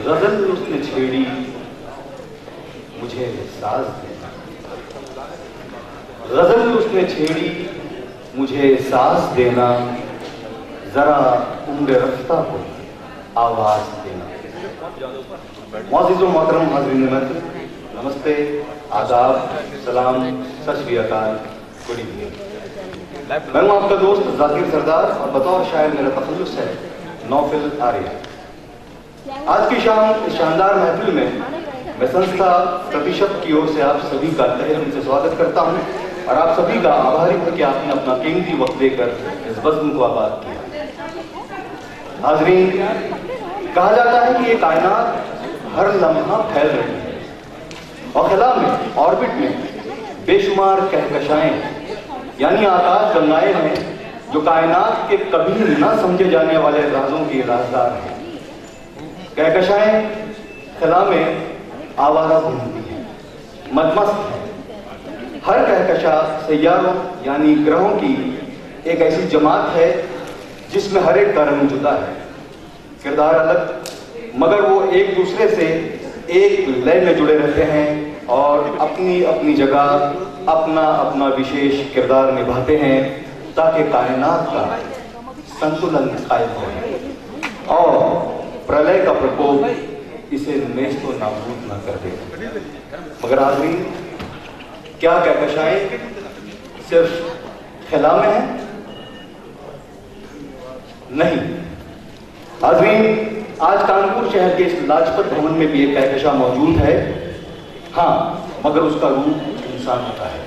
गजल उसने छेड़ी मुझे साज देना, गजल उसने छेड़ी मुझे साज देना, जरा उम्र रफ्ता को आवाज देना। मौजूद मोहतरम हाज़रीन महफिल, नमस्ते, आदाब, सलाम, सत श्री अकाल, गुड इवनिंग। मैं हूं आपका दोस्त जाकिर सरदार और बतौर शायर मेरा तखल्लुस है नौफिल आर्या। आज की शाम इस शानदार महफिल में मैं संस्था प्रतिशत की ओर से आप सभी का तहे दिल से स्वागत करता हूं और आप सभी का आभारी हूं कि आपने अपना कीमती वक्त देकर इस बज़्म को आबाद किया। हाज़रीन, कहा जाता है कि ये कायनात हर लम्हा फैल रही है और खला में, ऑर्बिट में बेशुमार कहकशाएं यानी आकाश गंगाएं हैं जो कायनात के कभी ना समझे जाने वाले राजों की राजदार हैं। कहकशाएं खला में आवारा घूमती हैं, मदमस्त हैं। हर कहकशा सैयारों यानी ग्रहों की एक ऐसी जमात है जिसमें हर एक का रंग जुदा है, किरदार अलग, मगर वो एक दूसरे से एक लय में जुड़े रहते हैं और अपनी अपनी जगह अपना अपना विशेष किरदार निभाते हैं ताकि कायनात का संतुलन कायम हो और प्रलय का प्रकोप इसे नेस्तो नाबूद न कर दे। मगर आदमी क्या कहकशाएं सिर्फ खिला में है? नहीं आदमी, आज कानपुर शहर के इस लाजपत भवन में भी एक कहकशा मौजूद है। हाँ, मगर उसका रूप इंसान होता है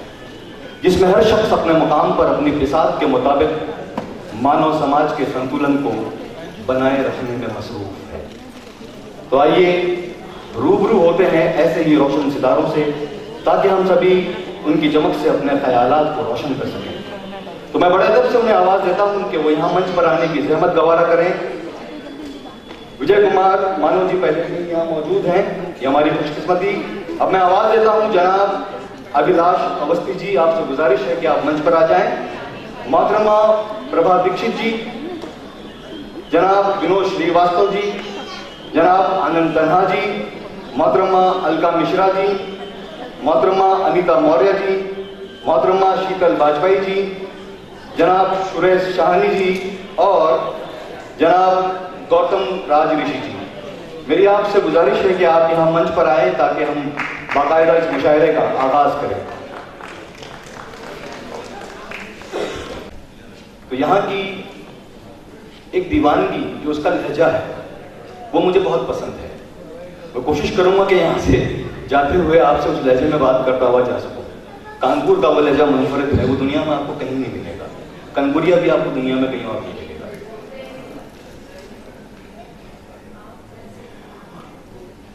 जिसमें हर शख्स अपने मुकाम पर अपनी बिसात के मुताबिक मानव समाज के संतुलन को बनाए रखने में मसरूफ है। तो आइए रूबरू होते हैं ऐसे ही रोशन सितारों से ताकि हम सभी उनकी चमक से अपने ख्यालात को रोशन कर सकें। तो मैं बड़े अदब से उन्हें आवाज देता हूं कि वो यहाँ मंच पर आने की जहमत गवारा करें। विजय कुमार मानव जी पहले ही यहाँ मौजूद हैं, ये हमारी खुशकिस्मती। अब मैं आवाज देता हूँ जनाब अभिलाष अवस्थी जी, आपसे गुजारिश है कि आप मंच पर आ जाएं। मोहतरमा प्रभा दीक्षित जी, जनाब विनोद श्रीवास्तव जी, जनाब आनंद तन्हा जी, मोहतरमा अलका मिश्रा जी, मोहतरमा अनीता मौर्य जी, मोहतरमा शीतल वाजपेयी जी, जनाब सुरेश शाहनी जी और जनाब गौतम राज ऋषि जी। मेरी आपसे गुजारिश है कि आप यहाँ मंच पर आए ताकि हम बाकायदा इस मुशायरे का आगाज करें। तो यहाँ की एक दीवानगी जो उसका लहजा है वो मुझे बहुत पसंद है। मैं कोशिश करूंगा कि यहाँ से जाते हुए आपसे उस लहजे में बात करता हुआ जा सकूं। कानपुर का वो लहजा मुनफरिद है, वो दुनिया में आपको कहीं नहीं मिलेगा। कानपुरिया भी आपको दुनिया में कहीं और नहीं मिलेगा।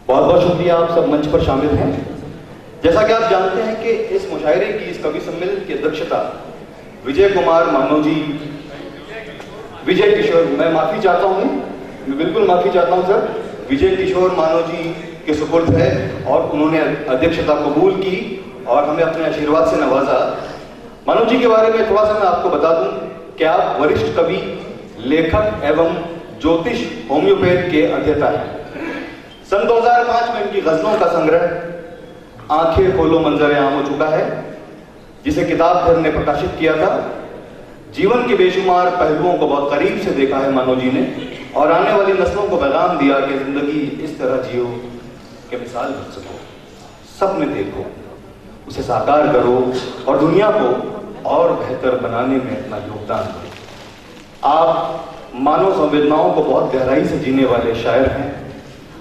बहुत बहुत शुक्रिया, आप सब मंच पर शामिल हैं। जैसा कि आप जानते हैं कि इस मुशायरे की, इस कवि सम्मेलन की अध्यक्षता विजय कुमार मानव जी, विजय किशोर, मैं माफी चाहता हूँ, मैं बिल्कुल माफी चाहता हूँ सर, विजय किशोर मानव जी के सुपुर्द है और उन्होंने अध्यक्षता कबूल की और हमें अपने आशीर्वाद से नवाजा। मानव जी के बारे में थोड़ा सा मैं आपको बता दूं कि आप वरिष्ठ कवि, लेखक एवं ज्योतिष होम्योपैथ के अध्येता हैं। सन 2005 में इनकी गजलों का संग्रह आंखें खोलो मंजर आम हो चुका है, जिसे किताब घर ने प्रकाशित किया था। जीवन के बेशुमार पहलुओं को बहुत करीब से देखा है मानव जी ने और आने वाली नस्लों को पैगाम दिया कि जिंदगी इस तरह जियो कि मिसाल बन सको, सपने देखो, उसे साकार करो और दुनिया को और बेहतर बनाने में अपना योगदान दो। आप मानव संवेदनाओं को बहुत गहराई से जीने वाले शायर हैं।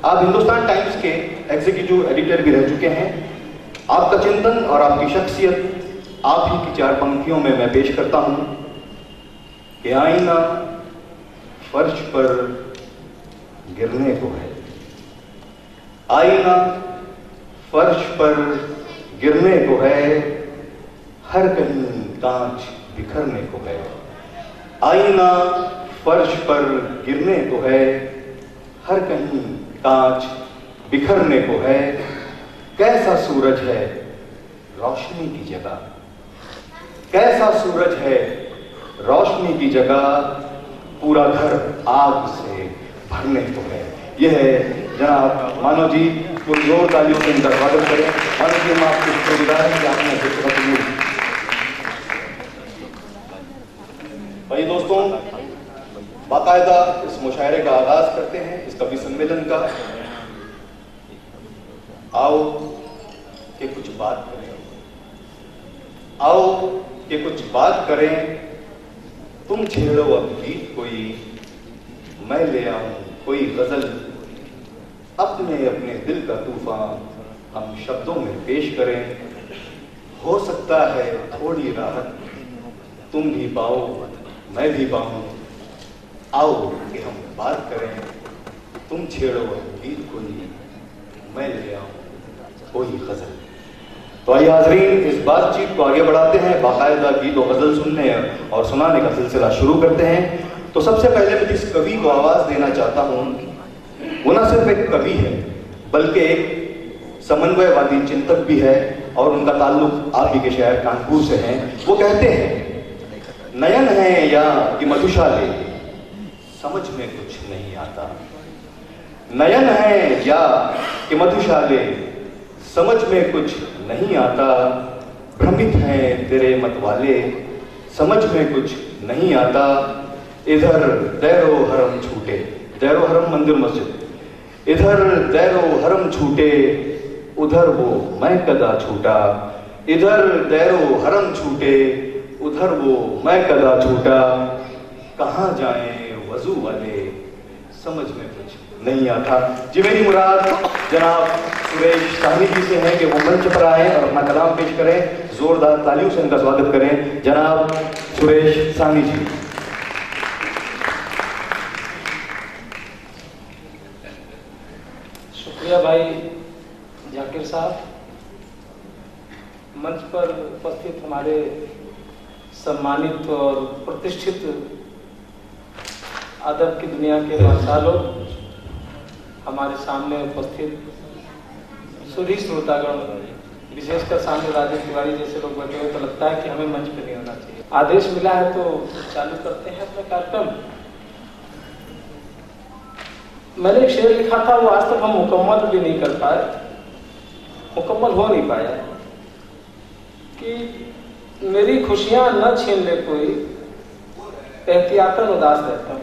आप हिंदुस्तान टाइम्स के एग्जीक्यूटिव एडिटर भी रह चुके हैं। आपका चिंतन और आपकी शख्सियत आप ही की चार पंक्तियों में मैं पेश करता हूं कि आईना फर्श पर गिरने को है, आईना फर्श पर गिरने को है, हर कहीं कांच बिखरने को है। आईना फर्श पर गिरने को है, हर कहीं कांच बिखरने को है। कैसा सूरज है रोशनी की जगह, कैसा सूरज है रोशनी की जगह, पूरा घर आग से भरने को है। यह है जनाब मानव जी, पुरजोर तालियों से इनका स्वागत करें। मानव जी, हम आपके शुक्रगुजार हैं कि आपने भाई दोस्तों, बाकायदा इस मुशायरे का आगाज करते हैं, इस कवि सम्मेलन का। आओ कि कुछ बात करें, आओ कि कुछ बात करें, तुम छेड़ो अब गीत कोई, मैं ले आऊं कोई गजल, अपने अपने दिल का तूफान हम शब्दों में पेश करें। हो सकता है थोड़ी राहत तुम भी पाओ, मैं भी पाऊं, आओ कि हम बात करें, तुम छेड़ो अब गीत कोई, मैं ले आऊं कोई गजल। तो आइए हाज़रीन, इस बातचीत को आगे बढ़ाते हैं, बाकायदा गीत और गजल सुनने और सुनाने का सिलसिला शुरू करते हैं। तो सबसे पहले मैं जिस कवि को आवाज देना चाहता हूं, वो न सिर्फ एक कवि है बल्कि एक समन्वयवादी चिंतक भी है, और उनका ताल्लुक आप ही के शहर कानपुर से है। वो कहते हैं, नयन है या कि मधुशाले, समझ में कुछ नहीं आता। नयन है या कि मधुशाले, समझ में कुछ नहीं आता। भ्रमित हैं तेरे मतवाले, समझ में कुछ नहीं आता। इधर दैरो हरम छूटे, दैरो हरम मंदिर मस्जिद, इधर दैरो हरम छूटे, उधर वो मैं कदा छूटा। इधर दैरो हरम छूटे, उधर वो मैं कदा छूटा। कहाँ जाएं वजू वाले, समझ में कुछ नहीं आता। जी, मेरी मुराद जनाब सुरेश साहनी जी से है कि वो मंच पर आए और अपना कलाम पेश करें। जोरदार तालियों से उनका स्वागत करें, जनाब सुरेश साहनी जी। शुक्रिया भाई जाकिर साहब। मंच पर उपस्थित हमारे सम्मानित और प्रतिष्ठित अदब की दुनिया के बादशाह, हमारे सामने उपस्थित सुधी श्रोतागण, विशेषकर सामने राजेश तिवारी जैसे लोग बैठे हुए, तो लगता है कि हमें मंच पर नहीं होना चाहिए। आदेश मिला है तो चालू करते हैं अपना कार्यक्रम। मैंने एक शेर लिखा था, वो आज तक हम मुकम्मल भी नहीं कर पाए, मुकम्मल हो नहीं पाया, कि मेरी खुशियां न छीन ले कोई, एहतियातन उदास रहता हूं।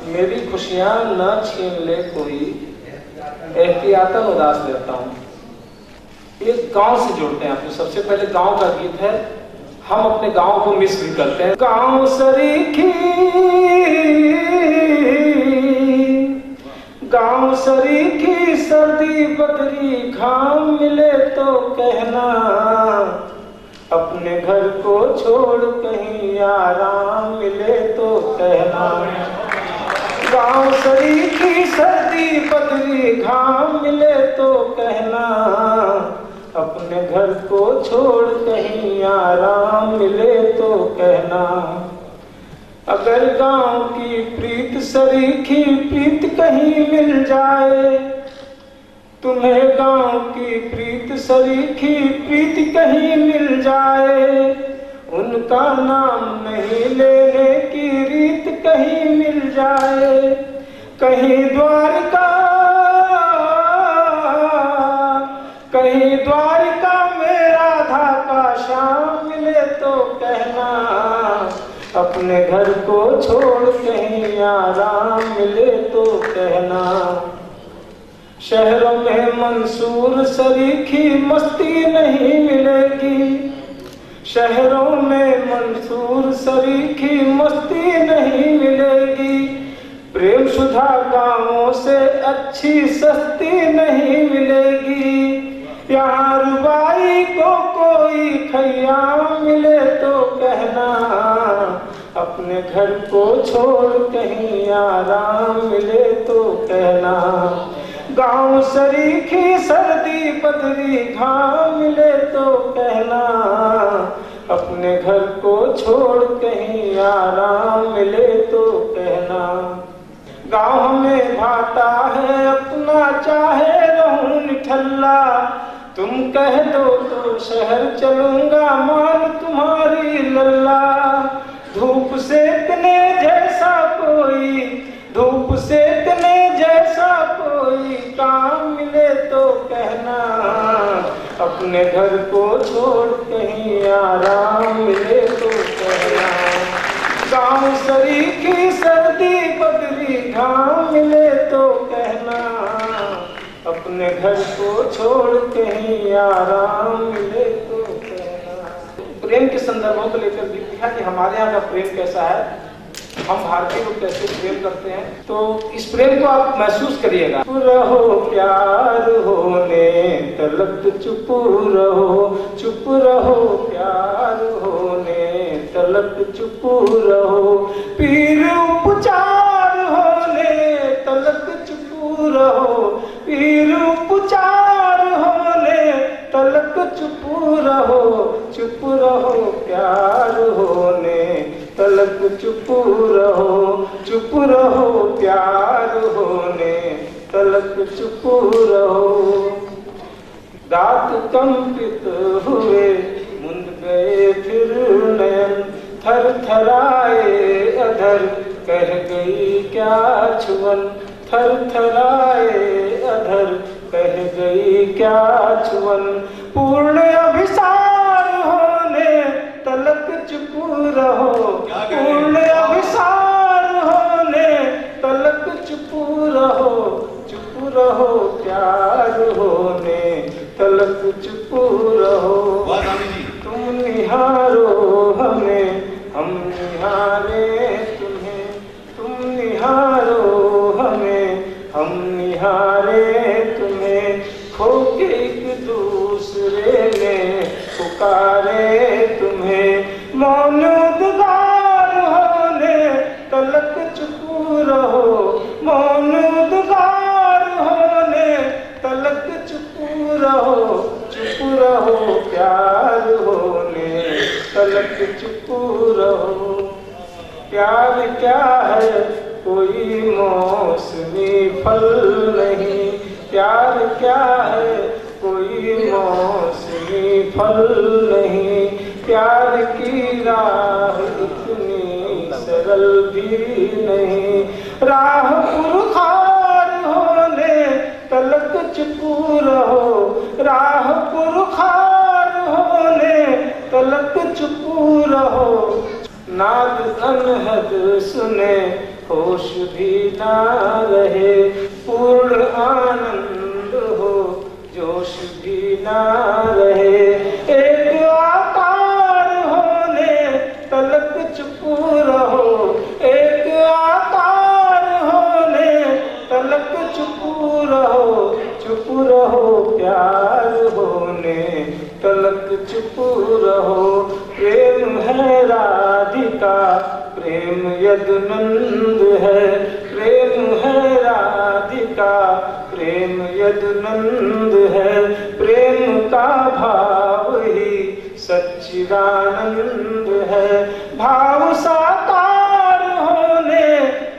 मेरी खुशियां न छीन ले कोई, एहतियातन उदास रहता हूं। एक गांव से जोड़ते हैं आपको। सबसे पहले गांव का गीत है, हम अपने गांव को मिस भी करते हैं। गांव सरीखी, गांव सरीखी, सर्दी बदरी घाम मिले तो कहना, अपने घर को छोड़ कहीं आराम मिले तो कहना। गांव सरीखी, सर्दी बदरी घाम मिले तो कहना, अपने घर को छोड़ कहीं आराम मिले तो कहना। अगर गांव की प्रीत सरीखी प्रीत कहीं मिल जाए, तुम्हें गांव की प्रीत सरीखी प्रीत कहीं मिल जाए, उनका नाम नहीं लेने की रीत कहीं मिल जाए। कहीं द्वारका, कहीं द्वारका में राधा का श्याम मिले तो कहना, अपने घर को छोड़ कहीं आराम मिले तो कहना। शहरों में मंसूर सरीखी मस्ती नहीं मिलेगी, शहरों में मंसूर सरीखी मस्ती नहीं मिलेगी। प्रेम सुधा गांवों से अच्छी सस्ती नहीं मिलेगी। यहाँ रुबाई को कोई खयाम मिले तो कहना, अपने घर को छोड़ कहीं आराम मिले तो कहना। गांव सरीखी सर्दी बदरी घाम मिले तो कहना, अपने घर को छोड़ कहीं आराम मिले तो कहना। गांव हमें भाता है अपना चाहे रहूं निठल्ला, तुम कह दो तो शहर चलूंगा मान तुम्हारी लल्ला। धूप सेकने जैसा कोई, धूप अपने घर को छोड़ कहीं आराम मिले तो कहना, गाँव सरीखी सर्दी बदरी घाम मिले तो कहना, अपने घर को छोड़ कहीं आराम मिले तो कहना। प्रेम के संदर्भों को लेकर भी लिखा कि हमारे यहाँ का प्रेम कैसा है, हम भारतीय लोग कैसे प्रेम करते हैं। तो इस प्रेम को आप महसूस करिएगा। चुप रहो प्यार होने तलक, चुप रहो, चुप रहो प्यार होने तलक, चुप रहो, पीर उपचार होने तलक, चुप रहो, पीर उपचार होने तलक, चुप रहो, चुप रहो प्यार होने तलक, चुप रहो, चुप रहो प्यार होने तलक, चुप रहो। दांत कंपित हुए मुंद गए फिर नयन, थर थराए अधर कह गई क्या छुअन, थर थराए अधर कह गई क्या छुअन, पूर्ण अभिसार होने तलक, चुप रहो, पूर्ण अभिसार होने तलक, चुप रहो, चुप रहो प्यार होने तलक, चुप रहो। तुम निहारो हमें, हम निहारे तुम्हें, तुम निहारो हमें, हम निहारे तुम्हें, खो के एक दूसरे में पुकारे तुम्हें, मौन उद्गार होने तलक, चुप रहो, मौन उद्गार होने तलक, चुप रहो, चुप रहो प्यार होने तलक, चुप रहो। प्यार क्या है कोई मौसमी फल नहीं, प्यार क्या है कोई मौसमी फल नहीं, प्यार की राह इतनी सरल भी नहीं, राह पुरखार होने तलक, चुप रहो, राह पुरखार होने तलक, चुप रहो, नाद अनहद सुने होश भी ना रहे, पूर्ण आनंद हो जोश भी ना रहे, एक आकार होने तलक, चुप रहो, एक आकार होने तलक, चुप रहो, चुप रहो प्यार होने तलक, चुप रहो। प्रेम है राधिका, प्रेम यदुनंद है, प्रेम है राधिका, प्रेम यदुनंद है, प्रेम का भाव ही सच्चिदानंद है, भाव साकार होने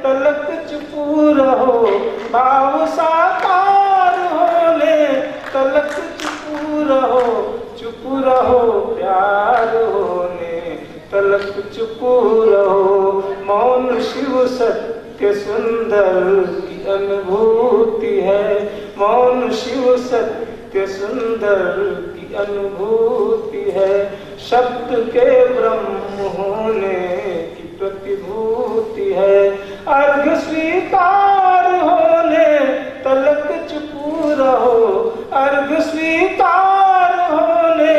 तलक, चुप रहो, भाव साकार होने तलक, चुप रहो, चुप रहो प्यार होने तलक, चुप रहो, मौन शिव सत्य सुंदर की अनुभूति है, मौन शिव सत्य सुंदर की अनुभूति है, शब्द के ब्रह्म होने की प्रतिभूति है, अर्घ स्वीकार होने तलक, चुप रहो, अर्घ स्वीकार होने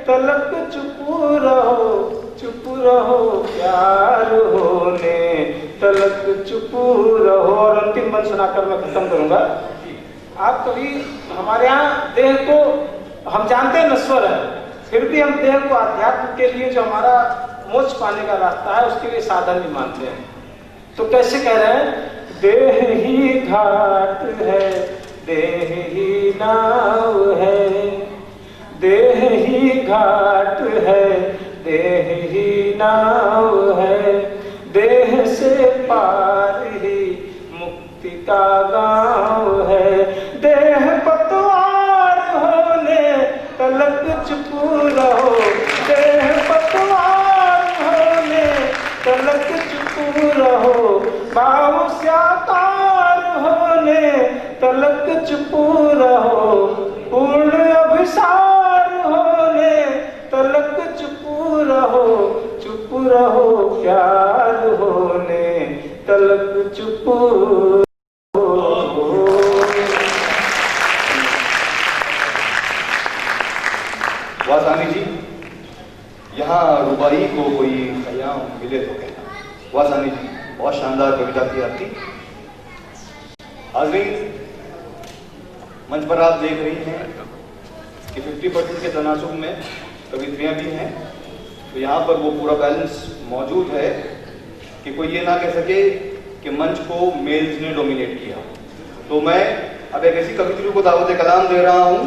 तलक, चुप रहो, चुप रहो प्यार होने तलक, चुप रहो। और अंतिम बंद सुनाकर मैं खत्म करूंगा। आप कभी हमारे यहाँ देह को हम जानते हैं नश्वर है, फिर भी हम देह को अध्यात्म के लिए जो हमारा मोक्ष पाने का रास्ता है उसके लिए साधन भी मानते हैं। तो कैसे कह रहे हैं, देह ही घाट है, देह ही नाव है, देह ही घाट है, देह ही नाव है, देह से पार ही मुक्ति का गांव है, देह पतवार होने तलक, चुप रहो, देह पतवार होने तलक, चुप रहो, भाव साकार होने तलक, चुप रहो, पूर्ण अभिसार हाल होने तलक चुप हो। वासानी जी, यहाँ रुबाई को कोई खयाम मिले तो कहना। वासानी जी, बहुत शानदार कविता थी आपकी। हाज़रीन, मंच पर आप देख रही हैं कि 50% के तनासुब में कवित्रियाँ भी हैं, तो यहाँ पर वो पूरा बैलेंस मौजूद है कि कोई ये ना कह सके कि मंच को मेल्स ने डोमिनेट किया। तो मैं अब एक ऐसी कवित्री को दावत कलाम दे रहा हूँ।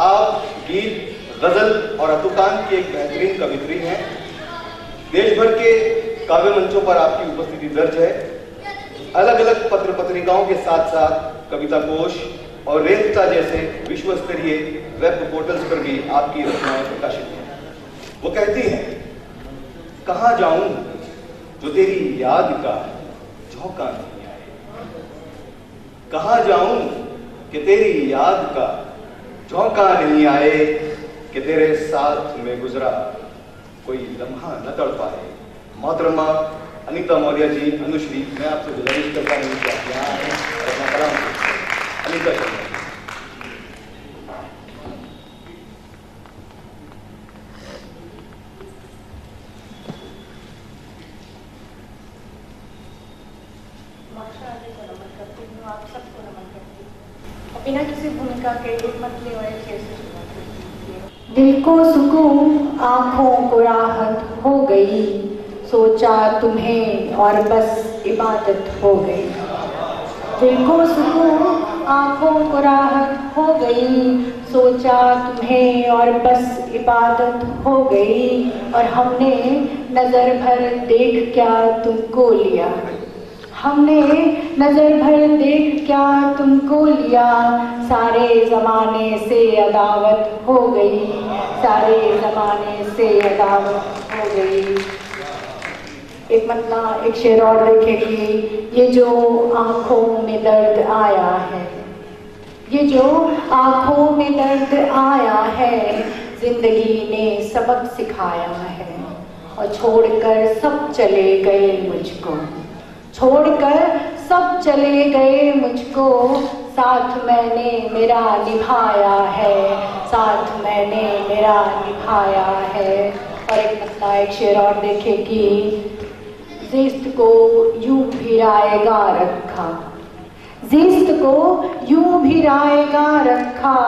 आप गीत, गजल और अतुकान की एक बेहतरीन कवित्री हैं। देश भर के काव्य मंचों पर आपकी उपस्थिति दर्ज है। अलग अलग पत्र पत्रिकाओं के साथ साथ कविता कोश और रेखता जैसे विश्व स्तरीय वेब पोर्टल्स पर भी आपकी रचनाएं प्रकाशित हैं। वो कहती हैं, कहाँ जाऊं जो तेरी याद का झोंका नहीं आए, कहाँ जाऊं कि तेरी याद का झोंका नहीं आए, कि तेरे साथ में गुजरा कोई लम्हा न तड़ पाए। मोहतरमा अनीता मौर्य जी, अनुश्री, मैं आपसे गुजारिश करता हूँ कि आप यहाँ आए और अपना कलाम पेश। अनीता शर्मा। आप सबको नमन करती हूँ। बिना किसी भूमिका के हिम्मत ले हुए कैसे दिल को सुकून, आंखों को राहत हो गई, सोचा तुम्हें और बस इबादत हो गई। दिल को सुकून, आंखों को राहत हो गई, सोचा तुम्हें और बस इबादत हो गई। और हमने नजर भर देख क्या तुमको लिया, हमने नजर भर देख क्या तुमको लिया। सारे जमाने से अदावत हो गई, सारे जमाने से अदावत हो गई। एक मतलब एक शेर और देखेगी, ये जो आंखों में दर्द आया है, ये जो आंखों में दर्द आया है, जिंदगी ने सबक सिखाया है। और छोड़कर सब चले गए मुझको, छोड़कर सब चले गए मुझको, साथ मैंने मेरा निभाया है, साथ मैंने मेरा निभाया है। और एक मतलब एक शेर और देखेगी, जिस्त को यूं भी रायगा रखा, जिस्त को यूं भी रायगा रखा,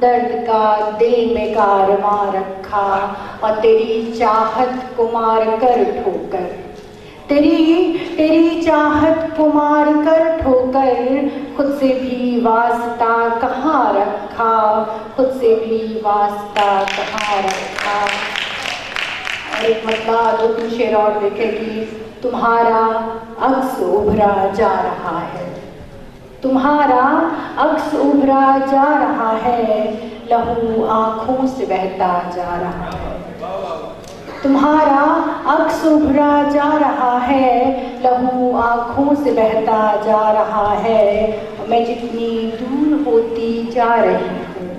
दर्द का दिल में कारवां रखा। और तेरी चाहत को मार कर ठोकर, तेरी चाहत को मार कर ठोकर, खुद से भी वास्ता कहाँ रखा, खुद से भी वास्ता कहाँ रखा। और एक मतलब दो तीन शेर और देखेगी, तुम्हारा अक्स उभरा जा रहा है, तुम्हारा अक्स उभरा जा रहा है, लहू आंखों से बहता जा रहा है। तुम्हारा अक्स उभरा जा रहा है, लहू आंखों से बहता जा रहा है। मैं जितनी दूर होती जा रही हूँ,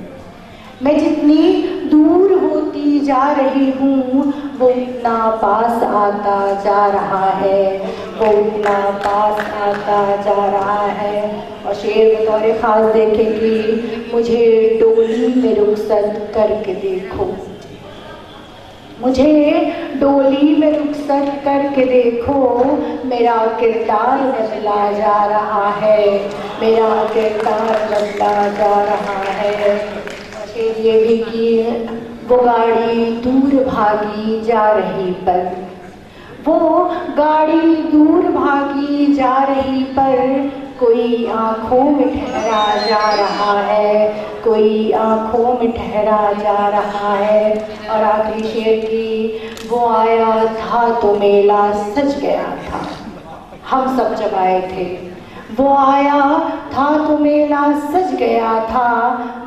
मैं जितनी दूर होती जा रही हूँ, वो इतना पास आता जा रहा है, वो इतना पास आता जा रहा है। और शेर बतौर खास देखेगी, मुझे डोली में रुखसत करके देखो, मुझे डोली में रुखसत करके देखो, मेरा किरदार बदला जा रहा है, मेरा किरदार बदला जा रहा है। फिर ये भी कि वो गाड़ी दूर भागी जा रही पर, वो गाड़ी दूर भागी जा रही पर, कोई आँखों में ठहरा जा रहा है, कोई आँखों में ठहरा जा रहा है। और आखिरी शेर की, वो आया था तो मेला सज गया था, हम सब जब आए थे, वो आया था तो मेला सज गया था,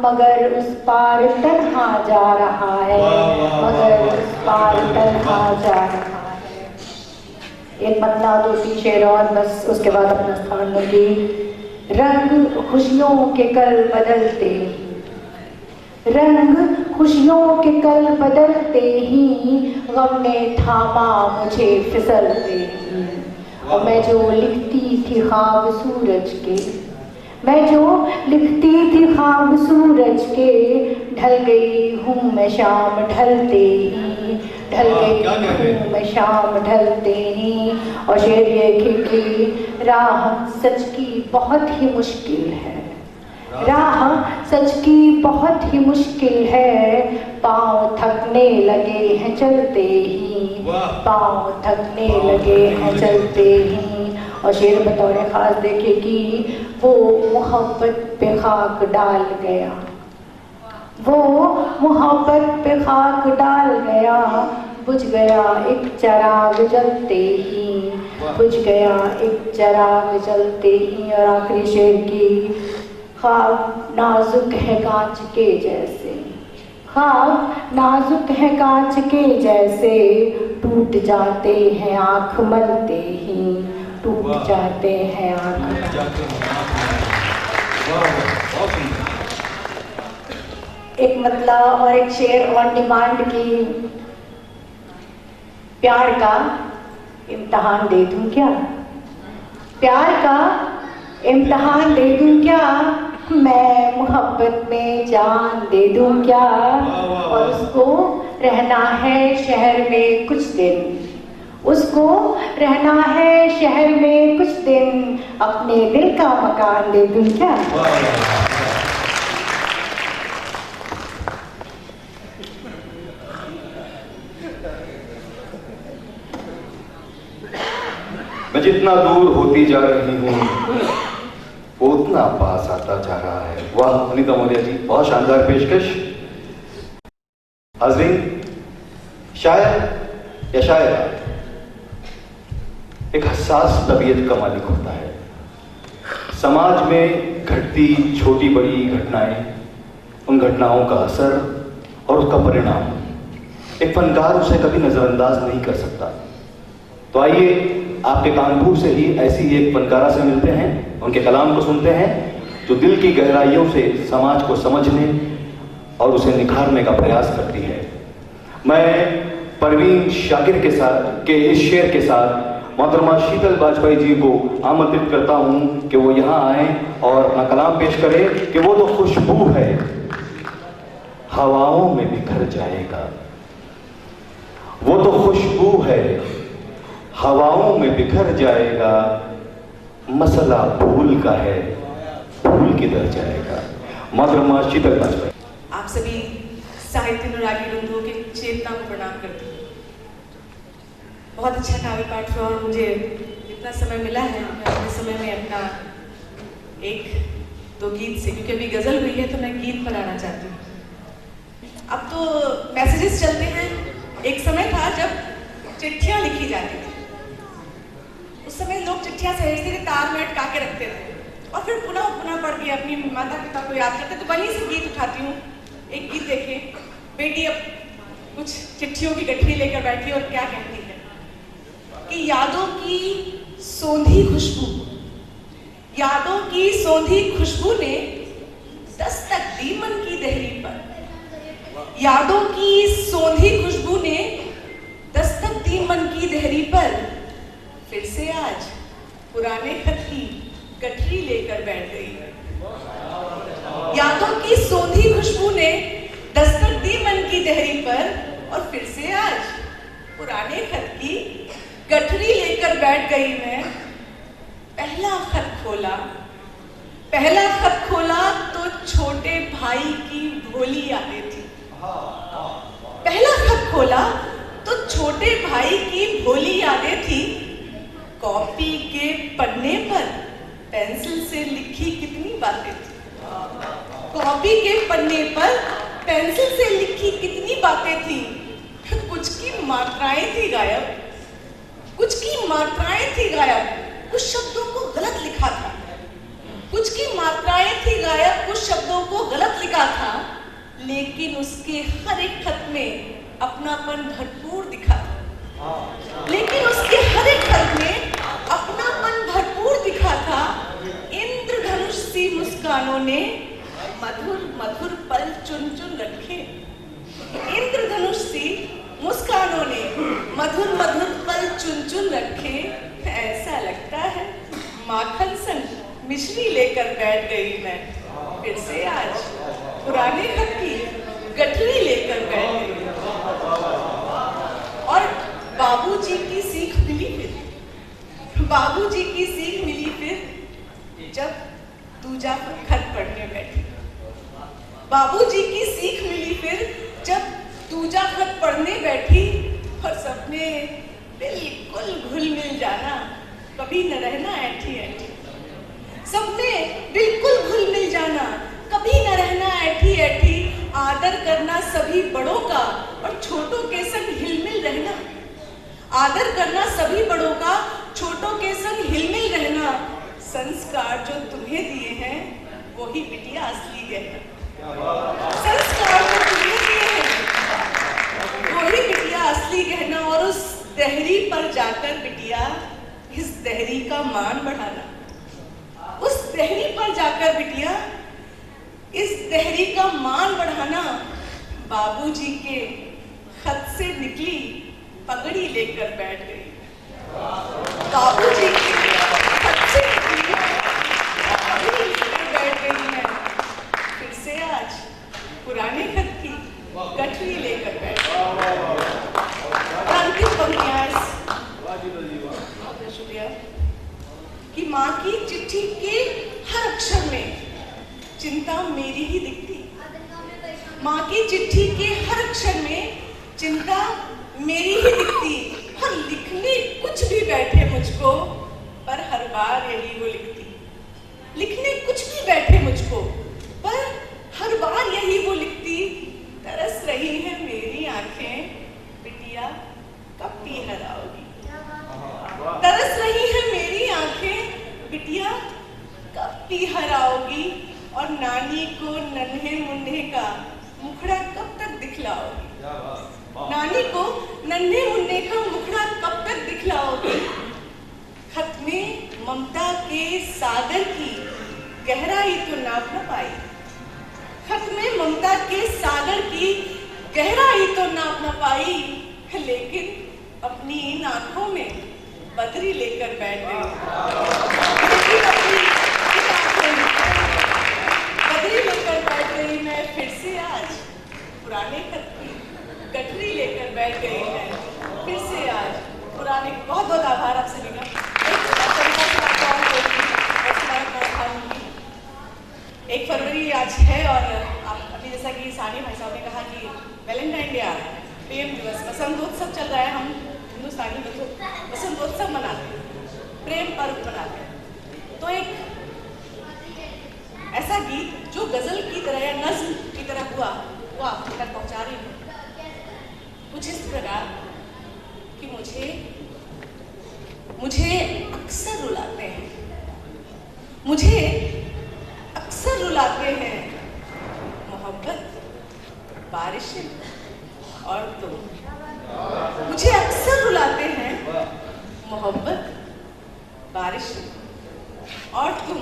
मगर उस पार तन्हा जा रहा है, मगर उस पार तन्हा जा रहा है। एक बदला दो तीन शेर और बस, उसके बाद अपना स्थान लूंगी। रंग खुशियों के कल बदलते, रंग खुशियों के कल बदलते ही गम ने थामा मुझे फिसलते ही। और मैं जो लिखती थी ख्वाब सूरज के, मैं जो लिखती थी ख्वाब सूरज के, ढल गई हूँ मैं शाम ढलते ही, ढल गई हूँ मैं शाम ढलते ही। और शेर ये कि राह सच की बहुत ही मुश्किल है, राह सच की बहुत ही मुश्किल है, पाँव थकने लगे हैं चलते ही, पाँव थकने लगे हैं चलते ही। और शेर बतौर खास देखे कि वो मोहब्बत पे खाक डाल गया, वो मोहब्बत पे खाक डाल गया, बुझ गया एक चराग जलते ही, बुझ गया एक चराग जलते ही। और आखिरी शेर की ख्वाब नाजुक है कांच के जैसे, ख्वाब नाजुक है कांच के जैसे, टूट जाते हैं आँख मलते ही, टूट जाते हैं आँख। एक मतला और एक शेर ऑन डिमांड की। प्यार का इम्तिहान दे दूं क्या, प्यार का इम्तिहान दे दूं क्या, मैं मोहब्बत में जान दे दूं क्या। और उसको रहना है शहर में कुछ दिन, उसको रहना है शहर में कुछ दिन, अपने दिल का मकान दे दूं क्या। मैं जितना दूर होती जा रही हूँ वो उतना पास आता जा रहा है। वाह अनीता मौर्य जी, बहुत शानदार पेशकश। हाज़रीन, शायर या शायरा एक हसास तबीयत का मालिक होता है। समाज में घटती छोटी बड़ी घटनाएं, उन घटनाओं का असर और उसका परिणाम एक फनकार उसे कभी नजरअंदाज नहीं कर सकता। तो आइए आपके कानपुर से ही ऐसी एक फनकारा से मिलते हैं, उनके कलाम को सुनते हैं जो दिल की गहराइयों से समाज को समझने और उसे निखारने का प्रयास करती है। मैं परवीन शाकिर के इस शेर के साथ मोहतरमा शीतल बाजपेयी जी को आमंत्रित करता हूं कि वो यहाँ आए और अपना कलाम पेश करें कि वो तो खुशबू है हवाओं में बिखर जाएगा, वो तो खुशबू है हवाओं में बिखर जाएगा, मसला भूल का है भूल किधर जाएगा। मोहतरमा शीतल बाजपेयी। आप सभी साहित्य अनुरागी बंधुओं की चेतना को प्रणाम करती हूँ। बहुत अच्छा काव्य पाठ हुआ और मुझे इतना समय मिला है, मैं अपने समय में अपना एक दो गीत से, क्योंकि अभी गजल हुई है तो मैं गीत पर आना चाहती हूँ। अब तो मैसेजेस चलते हैं, एक समय था जब चिट्ठियाँ लिखी जाती थी। उस समय लोग चिट्ठियाँ सहेजते थे, तार में अटका के रखते थे और फिर पुनः पुनः पढ़ के अपनी माता पिता को याद करते। तो वहीं से गीत उठाती हूँ। एक गीत देखें, बेटी अब कुछ चिट्ठियों की गठरी लेकर बैठी और क्या कहती है कि यादों की सौंधी खुशबू, यादों की सौंधी खुशबू ने दस्तक दी मन की देहरी पर, यादों की सौंधी खुशबू ने दस्तक दी मन की देहरी पर, फिर से आज पुराने खत की गठरी लेकर बैठ गई। यादों की सौंधी खुशबू ने दस्तक दी मन की देहरी पर और फिर से आज पुराने खत की गठरी लेकर बैठ गई मैं। पहला खत खोला, पहला खत खोला तो छोटे भाई की भोली यादें थी। पहला खत खोला तो छोटे भाई की भोली यादें थी। कॉपी के पन्ने पर पेंसिल से लिखी कितनी बातें थी। कॉपी के पन्ने पर पेंसिल से लिखी कितनी बातें थी। कुछ की मात्राएं थी गायब, कुछ की मात्राएं थी गायब, कुछ शब्दों को गलत लिखा था। कुछ की मात्राएं थी गायब, कुछ शब्दों को गलत लिखा था, लेकिन उसके हर एक खत में अपनापन भरपूर दिखा था। लेकिन उसके हर एक खत में अपनापन भरपूर दिखा था। इंद्रधनुष सी मुस्कानों ने मधुर मधुर पल चुन चुन रखे। माखन संग मिश्री लेकर बैठ गई मैं फिर से आज पुराने खत की गठरी लेकर बैठ गई और बाबूजी की सीख मिली फिर बाबूजी की सीख मिली फिर जब दूजा खत पढ़ने बैठी बाबूजी की सीख मिली फिर जब दूजा खत पढ़ने बैठी और सपने बिल्कुल घुल मिल जाना कभी न रहना ऐठी ऐठी सपने बिल्कुल घुल मिल जाना कभी न रहना ऐठी ऐठी आदर करना सभी बड़ों का और छोटों के संग हिलमिल रहना आदर करना सभी बड़ों का छोटों के संग हिलमिल रहना संस्कार जो तुम्हें दिए हैं वही बिटिया असली गहना संस्कार जो तुम्हें दिए हैं वही बिटिया असली गहना और उस दहरी पर जाकर बिटिया इस दहरी का मान बढ़ाना उस दहरी पर जाकर बिटिया इस दहरी का मान बढ़ाना बाबूजी के खत से निकली पगड़ी लेकर बैठ गई बाबूजी के खत से निकली पगड़ी लेकर बैठ गई मैं फिर से आज पुराने खत की गठरी लेकर बैठ गई अंतिम पंक्तियां शुक्रिया कि माँ की चिट्ठी के हर अक्षर में चिंता मेरी ही दिखती माँ की चिट्ठी के हर अक्षर में चिंता मेरी ही दिखती और लिखने कुछ भी बैठे मुझको पर हर बार यही वो लिखती लिखने कुछ भी बैठे मुझको पर हर बार यही वो लिखती तरस रही है मेरी आंखें बिटिया कब पीहर आओगी तरस रही है मेरी आंखें बिटिया कब पीहर आओगी और नानी को नन्हे मुन्ने का मुखड़ा कब तक दिखलाओगी नानी को नन्हे मुन्ने का मुखड़ा कब तक दिखलाओगी खत में ममता के सागर की गहराई तो नाप न पाई खत में ममता के सागर की गहराई तो नाप न पाई लेकिन अपनी इन आंखों में बदरी लेकर बैठ गई लेकिन अपनी इन आंखों में बदरी लेकर बैठ गई मैं फिर से आज पुराने खत की गठरी लेकर बैठ गई मैं फिर से आज पुराने बहुत बहुत आभार आप सभी का 1 फरवरी आज है और आप अभी जैसा कि सानी भाई साहब ने कहा कि वैलेंटाइन डे आ रहा है प्रेम दिवस वसंतोत्सव चल रहा है हम हिंदुस्तानी वसंतोत्सव मनाते हैं प्रेम पर्व मनाते हैं तो एक ऐसा गीत जो गजल की तरह या नज्म की तरह हुआ वो आप तक पहुंचा रही हूँ कुछ इस प्रकार कि मुझे अक्सर रुलाते हैं मुझे अक्सर रुलाते हैं मोहब्बत बारिशें और तुम मुझे अक्सर रुलाते हैं मोहब्बत बारिशें और तुम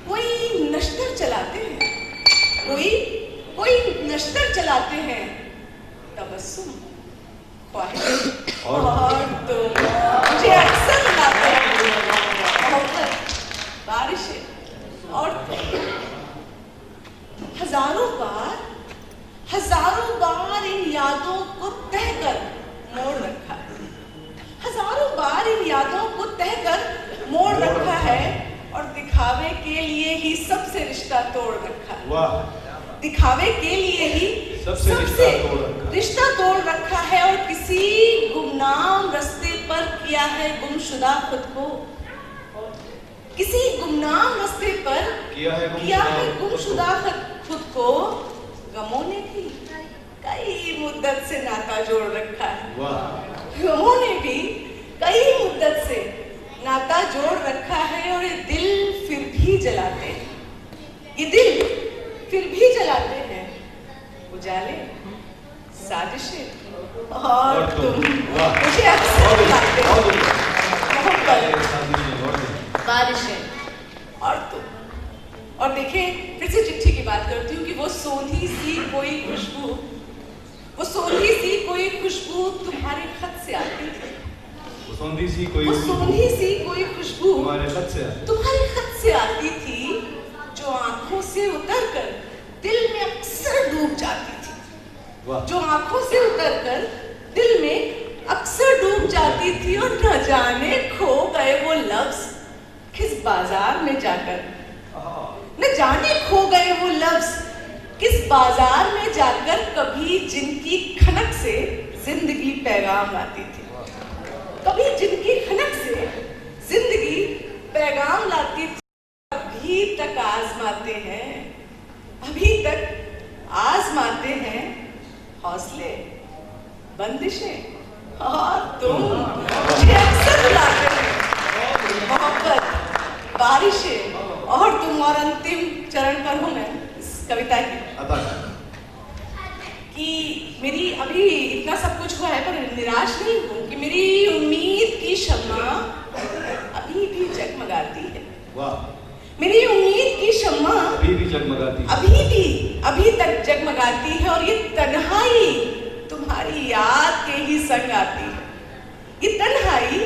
कोई नश्तर चलाते हैं कोई नश्तर चलाते हैं तबस्सुम ख्वाहिश और तुम मुझे अक्सर रुलाते हैं मोहब्बत बारिशें और तुम हजारों बार इन यादों को तह कर मोड़ रखा है हजारों बार इन यादों को तह कर मोड़ रखा है और दिखावे के लिए ही सबसे रिश्ता तोड़ रखा है वाह दिखावे के लिए ही सबसे रिश्ता तोड़ रखा है और किसी गुमनाम रास्ते पर किया है गुमशुदा खुद को किसी गुमनाम रास्ते पर किया है गुमशुदा खुद को गमों ने भी कई मुद्दत से नाता जोड़ रखा है गमों ने भी कई मुद्दत से नाता जोड़ रखा है और ये दिल फिर भी जलाते हैं ये दिल फिर भी जलाते हैं उजाले साजिशें और तुम मुझे अक्सर बुलाते हो बारिशें और तुम और देखें फिर से चिट्ठी की बात करती हूँ कि वो सोधी सी कोई खुशबू तुम्हारे खत से आती थी वो सोधी सी कोई खुशबू तुम्हारे खत से तुम्हारे खत से आती थी, जो आंखों से उतरकर दिल में अक्सर डूब जाती थी। वाह। जो आंखों से उतरकर दिल में अक्सर डूब जाती थी, और न जाने खो गए वो लफ्ज किस बाजार में जाकर। न जाने खो गए वो लफ्ज किस बाजार में जाकर, कभी जिनकी खनक से जिंदगी पैगाम लाती थी। कभी जिनकी खनक से जिंदगी पैगाम लाती थी। अभी तक आजमाते हैं, अभी तक आजमाते हैं हौसले, बंदिशें और तुम मुझे अक्सर बुलाते हैं। मोहब्बत, बारिशें और तुम, और अंतिम चरण पर हूं मैं इस कविता की कि मेरी अभी इतना सब कुछ हुआ है, पर निराश नहीं हूं कि मेरी उम्मीद की शम्मा अभी भी जगमगाती है। वाह। मेरी उम्मीद की शम्मा अभी भी जगमगाती है। अभी तक जगमगाती है, और ये तन्हाई तुम्हारी याद के ही संग आती है। ये तन्हाई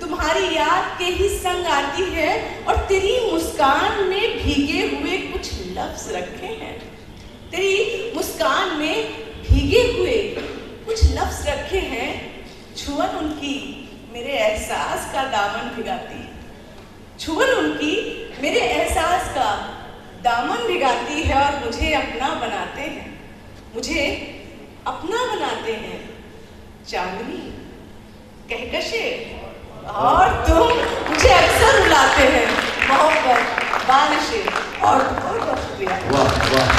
तुम्हारी याद के ही संग आती है, और तेरी मुस्कान में भीगे हुए कुछ लफ्ज रखे हैं। तेरी मुस्कान में भीगे हुए कुछ लफ्ज रखे हैं। छुअन उनकी मेरे एहसास का दामन भिगाती है। छुअन उनकी मेरे एहसास का दामन भिगाती है, और मुझे अपना बनाते हैं। मुझे अपना बनाते हैं। चांदनी, कहकशे और तुम मुझे अक्सर रुलाते हैं। मोहब्बत, बारिशें और बहुत बहुत शुक्रिया। वाह वाह।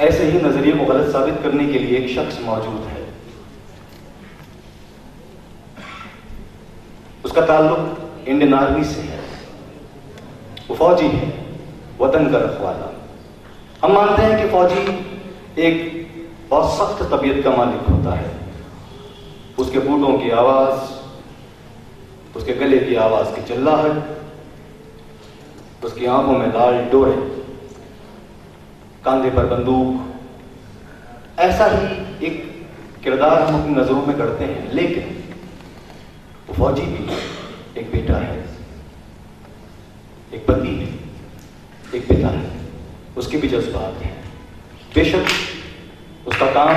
ऐसे ही नजरिए को गलत साबित करने के लिए एक शख्स मौजूद है। उसका ताल्लुक इंडियन आर्मी से है। वो फौजी है, वतन का रखवाला। हम मानते हैं कि फौजी एक बहुत सख्त तबीयत का मालिक होता है। उसके बूटों की आवाज, उसके गले की आवाज की चिल्लाहट, उसकी आंखों में लाल डोरे, कांधे पर बंदूक, ऐसा ही एक किरदार हम अपनी नजरों में करते हैं। लेकिन वो फौजी भी एक बेटा है, एक पति है, एक पिता है। उसके भी जज्बात हैं। बेशक उसका काम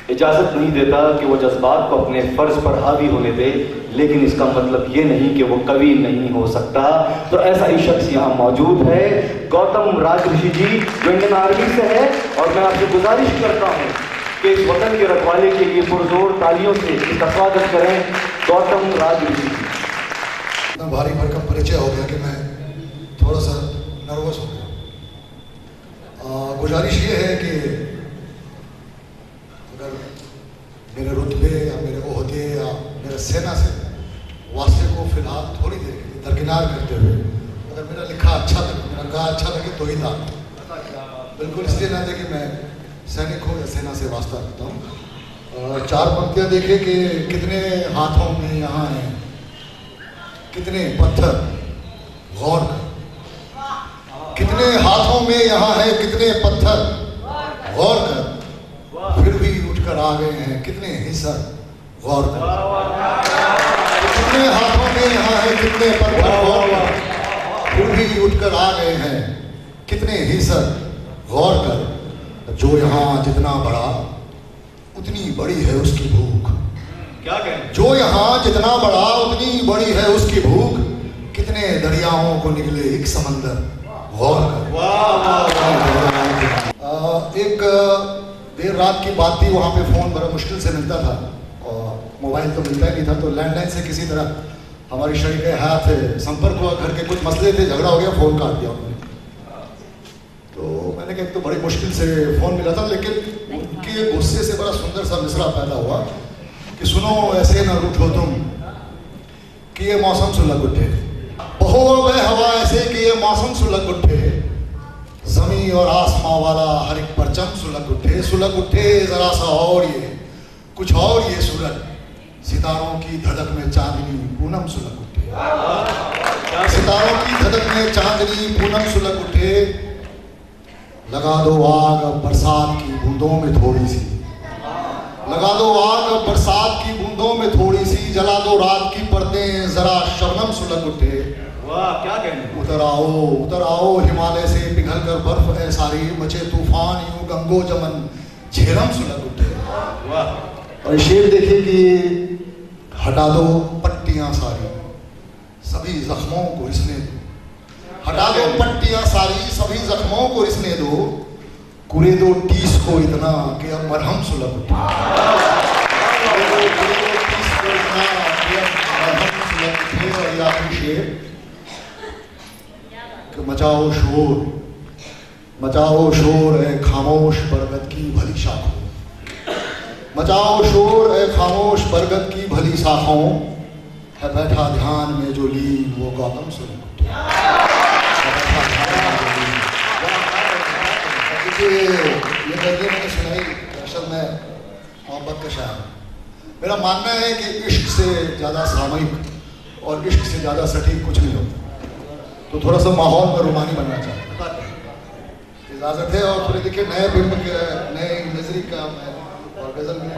इजाजत नहीं देता कि वो जज्बात को अपने फर्ज पर हावी होने दे, लेकिन इसका मतलब ये नहीं कि वो कवि नहीं हो सकता। तो ऐसा ही शख्स यहाँ मौजूद है, गौतम राजऋषि जी, जो इंडियन आर्मी से है। और मैं आपसे गुजारिश करता हूँ कि इस वतन के रखवाले के लिए पुरजोर तालियों से इसका स्वागत करें, गौतम राजऋषि जी। इतना भारी भरकम परिचय हो गया कि मैं थोड़ा सा नर्वस हो गया। गुजारिश ये है कि अगर मेरे रुतबे या मेरे ओहदे या मेरे सेना से वास्ते को फिलहाल थोड़ी देर के लिए दरकिनार करते हुए अगर मेरा लिखा अच्छा लगे, मेरा गा अच्छा लगे तो ही था। बिल्कुल इसलिए ना थे कि मैं सैनिक हो या सेना से वास्ता रखता हूँ। चार पंक्तियाँ देखिए कि कितने हाथों में यहाँ हैं कितने पत्थर, गौर कर। कितने हाथों में यहाँ है कितने पत्थर, गौर कर। फिर भी उठकर आ गए हैं कितने हिस्सर, गौर कर। कितने हाथों में यहाँ है कितने पत्थर, गौर कर। फिर भी उठकर आ गए हैं कितने हिस्सर, गौर कर। जो यहाँ जितना बड़ा उतनी बड़ी है उसकी भूख। क्या कहें? जो जो यहाँ जितना बड़ा उतनी बड़ी है उसकी भूख। कितने दरियाओं को निकले एक समंदर, गौर कर। एक देर रात की बात थी, वहाँ पे फ़ोन बड़ा मुश्किल से मिलता था और मोबाइल तो मिलता ही नहीं था, तो लैंडलाइन से किसी तरह हमारी शरीक हयात संपर्क हुआ। घर के कुछ मसले थे, झगड़ा हो गया, फ़ोन काट दिया उन्होंने। तो मैंने कहा तो बड़ी मुश्किल से फ़ोन मिला था, लेकिन उनके गुस्से से बड़ा सुंदर सा मिसरा पैदा हुआ कि सुनो ऐसे न रूठो तुम कि ये मौसम सुलग उठे। बहो वह हवा ऐसे कि ये मौसम सुलग उठे। जमी और आसमां वाला हर एक परचम सुलग उठे जरा सा और ये कुछ और ये सूरज। सितारों की धड़क में चांदनी पूनम सुलग उठे। सितारों की धड़क में चांदनी पूनम सुलग उठे। लगा दो आग अब बरसात की बूंदों में थोड़ी सी। लगा दो आग बरसात की बूंदों में थोड़ी सी, जला दो रात की परतें जरा शबनम सुलग उठे। वाह क्या कहने। उतर आओ हिमालय से पिघल कर बर्फ है सारी, मचे तूफान यूं गंगो जमन झेलम सुलग उठे। वाह। और शेर देखिए कि हटा दो पट्टियां सारी सभी जख्मों को रिसने दो, हटा दो पट्टियां सारी सभी जख्मों को रिसने दो, कुरे दो टीस को इतना कि अब मरहम सुलग उठे। और ये आखिरी शेर कि मचाओ शोर ए खामोश बरगद की भली शाखों, मचाओ शोर ए खामोश बरगद की भली शाखों, है बैठा ध्यान में जो लीन वो गौतम सुलग उठे। ये गजलें मैंने सुनाई असल में मोहब्बत का शायर। मेरा मानना है कि इश्क से ज़्यादा सामयिक और इश्क से ज़्यादा सटीक कुछ नहीं होता, तो थोड़ा सा माहौल में रुमानी बनना चाहता हूँ, इजाज़त है। और थोड़े देखिए नए फिल्म के नए नजरी का मैं और गज़ल में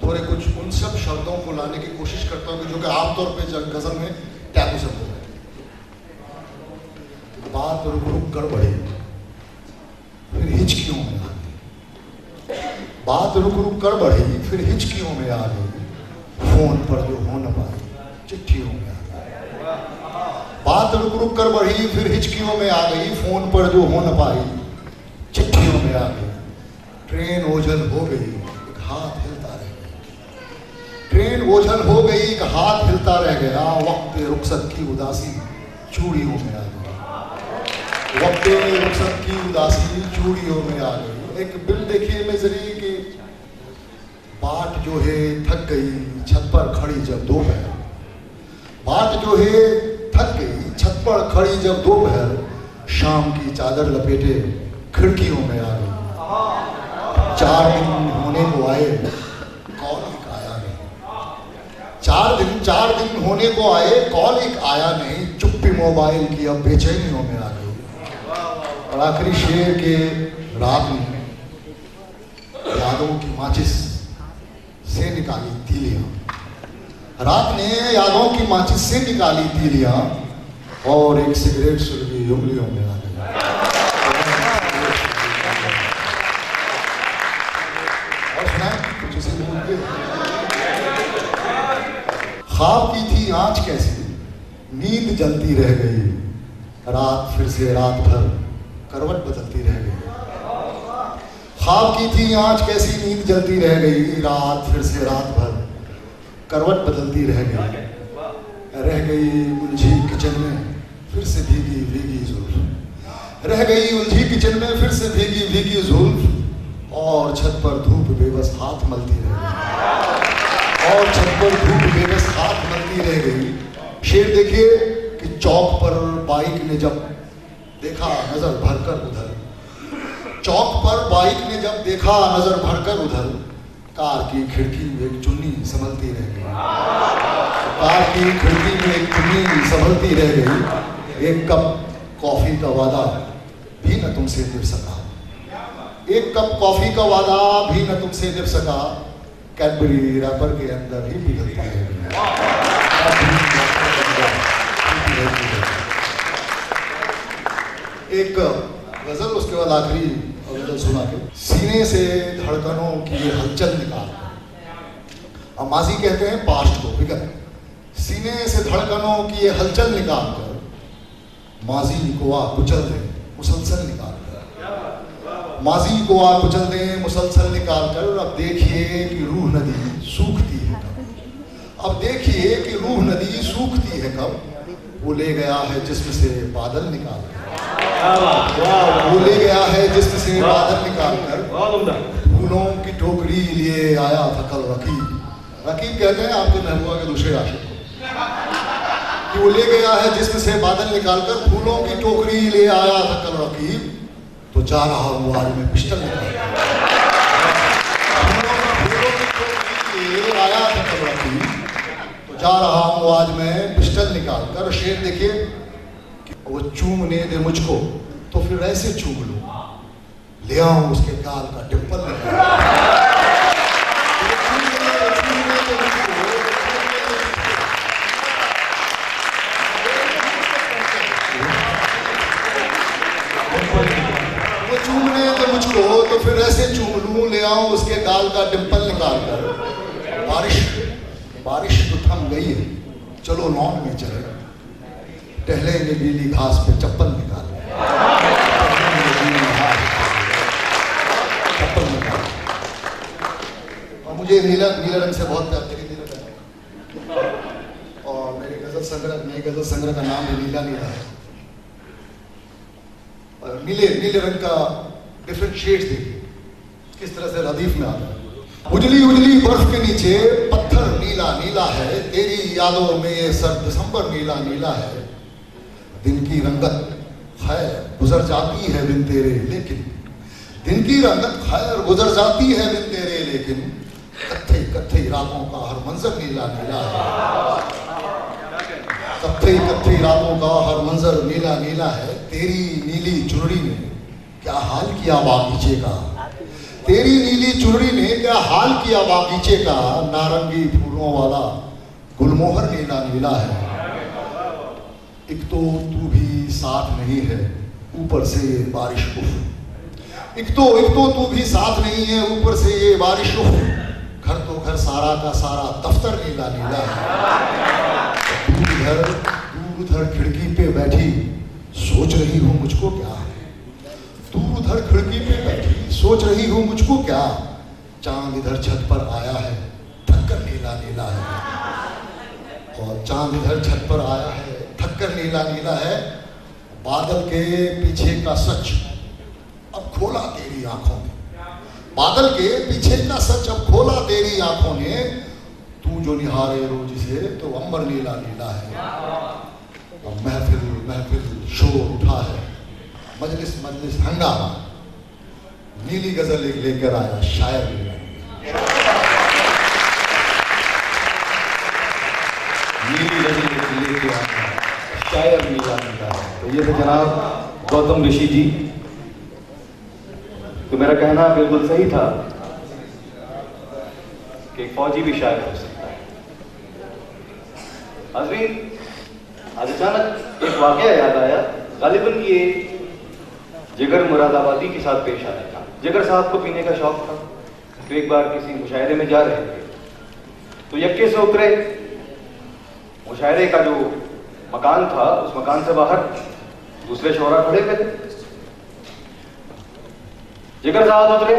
थोड़े कुछ उन सब शब्दों को लाने की कोशिश करता हूँ जो कि आमतौर पर गज़ल में टैबू शब्द होते हैं। बात रुक रुक कर बढ़ी फिर हिचकियों में आ गई, बात रुक रुक कर बढ़ी फिर हिचकियों में आ गई, फोन पर जो हो न पाई चिट्ठियों में आ गई। बात रुक रुक कर बढ़ी फिर हिचकियों में आ गई, फोन पर जो हो न पाई चिट्ठियों में आ गई। ट्रेन ओझल हो गई एक हाथ हिलता रह गया, ट्रेन ओझल हो गई एक हाथ हिलता रह गया, वक्त रुखसत की उदासी चूड़ियों में आ गई, वक्त रुखसत की उदासी चूड़ियों में आ गई। एक बिल देखिए मिजरी की बाट जो है थक गई छत पर खड़ी जब दोपहर, बाट जो है थक गई छत पर खड़ी जब दोपहर, शाम की चादर लपेटे खिड़कियों में आ गई। 4 दिन होने को आए कॉल एक आया नहीं, 4 दिन होने को आए कॉल एक आया नहीं, चुप्पी मोबाइल की अब बेचैनियों में आ गई। और आखिरी शेर के रात में यादों की माचिस से निकाली तीलियां, रात ने यादों की माचिस से निकाली तीलियां, और एक सिगरेट सुलगी उंगलियों में आ गई। और सुनाए कुछ इसी बोल के। ख्वाब की थी आंच कैसी नींद जलती रह गई, रात फिर से रात भर करवट बदलती रह गई। ख्वाब की थी आंच कैसी नींद जलती रह गई, रात फिर से रात भर करवट बदलती रह गई उलझी किचन में फिर से भीगी भीगी जुल्फ, रह गई उलझी किचन में फिर से भीगी भीगी जुल्फ, और छत पर धूप बेबस हाथ मलती रह गई, और छत पर धूप बेबस हाथ मलती रह गई। शेर देखिए कि चौक पर बाइक ने जब देखा नजर भरकर उधर, चौक पर बाइक ने जब देखा नजर भरकर उधर, कार की खिड़की में एक चुन्नी संभलती रह गई, कार की खिड़की में एक चुन्नी संभलती रह गई। एक कप कॉफी का वादा भी न तुमसे निभ सका, एक कप कॉफी का वादा भी न तुमसे निभ सका, कैडबरी रैपर के अंदर ही पिघलती रह गई। एक गजल उसके बाद आखिरी गजल सुना के, सीने से धड़कनों की हलचल निकाल, अब माजी कहते हैं पास्ट को, विगत, सीने से धड़कनों की हलचल निकाल कर माजी को आ कुचल दे मुसलसल निकाल कर, माजी को आ कुचल दे मुसलसल निकाल कर। अब देखिए कि रूह नदी सूखती है कब, अब देखिए कि रूह नदी सूखती है कब, वो ले गया है जिस्म से बादल निकाल कर, वो ले गया है जिस्म से बादल निकाल कर, फूलों की टोकरी लिए आया था कल रकीब, रकीब कहते हैं आपके महबूबा के दूसरे आशिक को, कि वो ले गया है जिस्म से बादल निकाल कर, फूलों की टोकरी ले आया था कल रकीब, तो जा रहा हूँ आज मैं पिस्टल निकाल कर, फूलों की टोकरी ले आया था कल रकीब, तो जा रहा हूँ आज मैं पिस्टल निकाल कर। शेर देखिए, वो चूमने दे मुझको तो फिर ऐसे चूम लूं, ले आऊं उसके गाल का डिंपल निकाल, से चूम लूं, ले आऊं उसके गाल का डिंपल निकाल कर। बारिश तो थम गई है, चलो लॉन में चले, टहलेंगे नीली घास पे चप्पल निकाल। और मुझे नीला रंग से बहुत प्यार, तेरी नीला रंग, और मेरे गजल संग्रह का नाम भी नीला है। और नीले रंग का डिफरेंट शेड्स देखिए किस तरह से रदीफ में आता है। उजली बर्फ के नीचे पत्थर नीला है, तेरी यादों में ये सर्द दिसंबर नीला है। दिन की रंगत खैर गुजर जाती है बिन तेरे, लेकिन दिन की रंगत खैर गुजर जाती है बिन तेरे, लेकिन कत्थई रातों का हर मंजर नीला है। कत्थई रातों का हर मंजर नीला है। तेरी नीली चुनरी ने क्या हाल किया बागीचे का, तेरी नीली चुनरी ने क्या हाल किया बागीचे का। नारंगी फूलों वाला गुलमोहर नीला है। एक तो तू भी साथ नहीं है, ऊपर से ये बारिश उफ। एक तो तू भी साथ नहीं है, ऊपर से ये बारिश उफ। घर तो घर सारा का सारा दफ्तर नीला है। दूर उधर खिड़की पे बैठी सोच रही हूँ मुझको क्या, दूर उधर खिड़की पे बैठी सोच रही हूँ मुझको क्या। चांद इधर छत पर आया है, थककर नीला है। और चांद इधर छत पर आया है, थककर नीला है। बादल के पीछे का सच अब खोला तेरी आंखों ने, बादल के पीछे का सच अब खोला तेरी आंखों ने। तू जो निहारे रोज से तो अंबर नीला है। अब महफिल शोर उठा है, मजलिस हंगामा। नीली गजल लेकर आया शायर नीला है। तो ये थे जनाब गौतम ऋषि जी। तो मेरा कहना बिल्कुल सही था कि फौजी भी शायर हो सकता है। हाज़रीन, आज अचानक एक वाकया याद आया। गालिबन ये जिगर मुरादाबादी के साथ पेश आया था। जिगर साहब को पीने का शौक था, तो एक बार किसी मुशायरे में जा रहे थे, तो यक्के से उतरे। मुशायरे का जो मकान था, उस मकान से बाहर दूसरे शोरा खड़े हुए थे। जिगर साहब उतरे,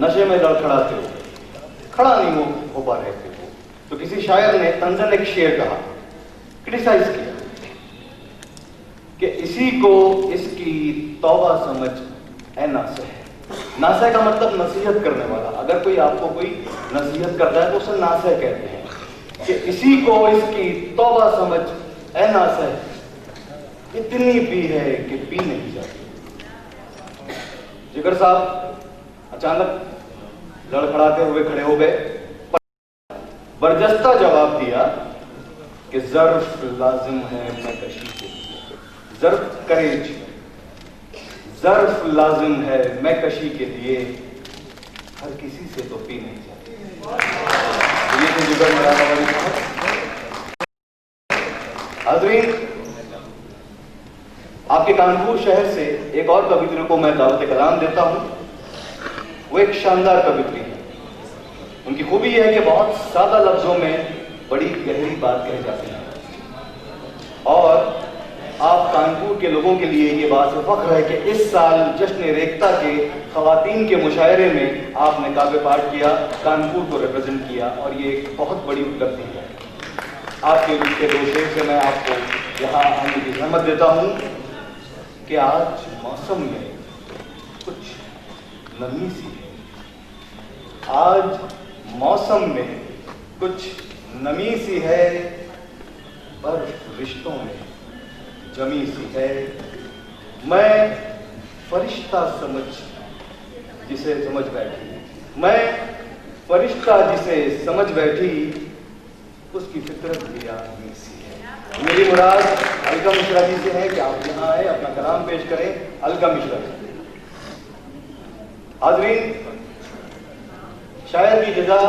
नशे में लड़खड़ाते हुए, खड़ा नहीं हो पा रहे थे। तो किसी शायर ने तंजन एक शेर कहा, क्रिटिसाइज किया कि इसी को इसकी तौबा समझ ऐ नासे है। नासे का मतलब नसीहत करने वाला। अगर कोई आपको कोई नसीहत करता है तो उसे नासे कहते हैं, कि इसी को इसकी तौबा समझ ऐ नासे, इतनी पी है कि पी नहीं जाती। जिगर साहब अचानक लड़खड़ाते हुए खड़े हो गए, बरजस्ता जवाब दिया कि ज़र्फ लाजिम है मैं कशी के लिए। ज़र्फ करेज, ज़र्फ लाजिम है मैं कशी के लिए, हर किसी से तो पी नहीं जाती। ये तो जिगर मुरादाबादी साहब। हाज़रीन, आपके कानपुर शहर से एक और कवित्री को मैं दावत कलाम देता हूं। वो एक शानदार कवित्री है। उनकी खूबी यह है कि बहुत सादा लफ्जों में बड़ी गहरी बात कही जाती है। और आप कानपुर के लोगों के लिए ये बात से फख्र है कि इस साल जश्न रेख्ता के खवातीन के मुशायरे में आपने काव्य पाठ किया, कानपुर को रिप्रेजेंट किया, और ये एक बहुत बड़ी उपलब्धि है। आपके रूप के दो शेर से मैं आपको यहाँ आने की सहमत देता हूँ कि आज मौसम में कुछ नमी सी है। आज मौसम में कुछ नमी सी है, पर रिश्तों में जमी सी है। मैं फरिश्ता जिसे समझ बैठी, मैं फरिश्ता जिसे समझ बैठी, उसकी फितरत भी आदमी सी है। मेरी मुराद अलका मिश्रा जी से है कि आप यहाँ आए, अपना कलाम पेश करें। अलका मिश्रा जी। हाज़रीन, शायर की जज़ा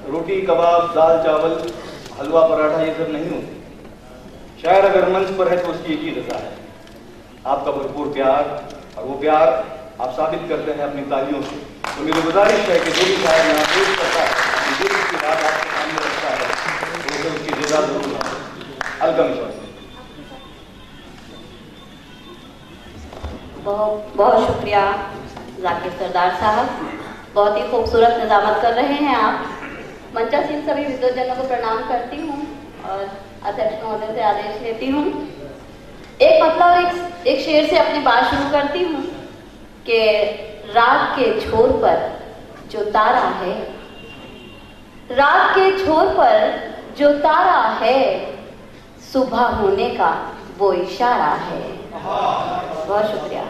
रोटी कबाब दाल चावल हलवा पराठा ये सब नहीं होती। शायर अगर मंच पर है तो उसकी एक ही जज़ा है, आपका भरपूर प्यार। और वो प्यार आप साबित करते हैं अपनी तालियों से। तो मेरी गुजारिश है कि जो भी शायर यहाँ पेश करता है, जो भी उसकी बात आपके सामने रखता है, तो उसे उसकी जज़ा जरूर है। अलगम बहुत शुक्रिया जाकिर सरदार साहब, बहुत ही खूबसूरत निजामत कर रहे हैं आप। मंचासीन सभी विद्वजनों को प्रणाम करती हूँ और अध्यक्ष महोदय से आदेश लेती हूँ। एक मतलब और एक शेर से अपनी बात शुरू करती हूँ कि रात के छोर पर जो तारा है, रात के छोर पर जो तारा है, सुबह होने का वो इशारा है। बहुत शुक्रिया।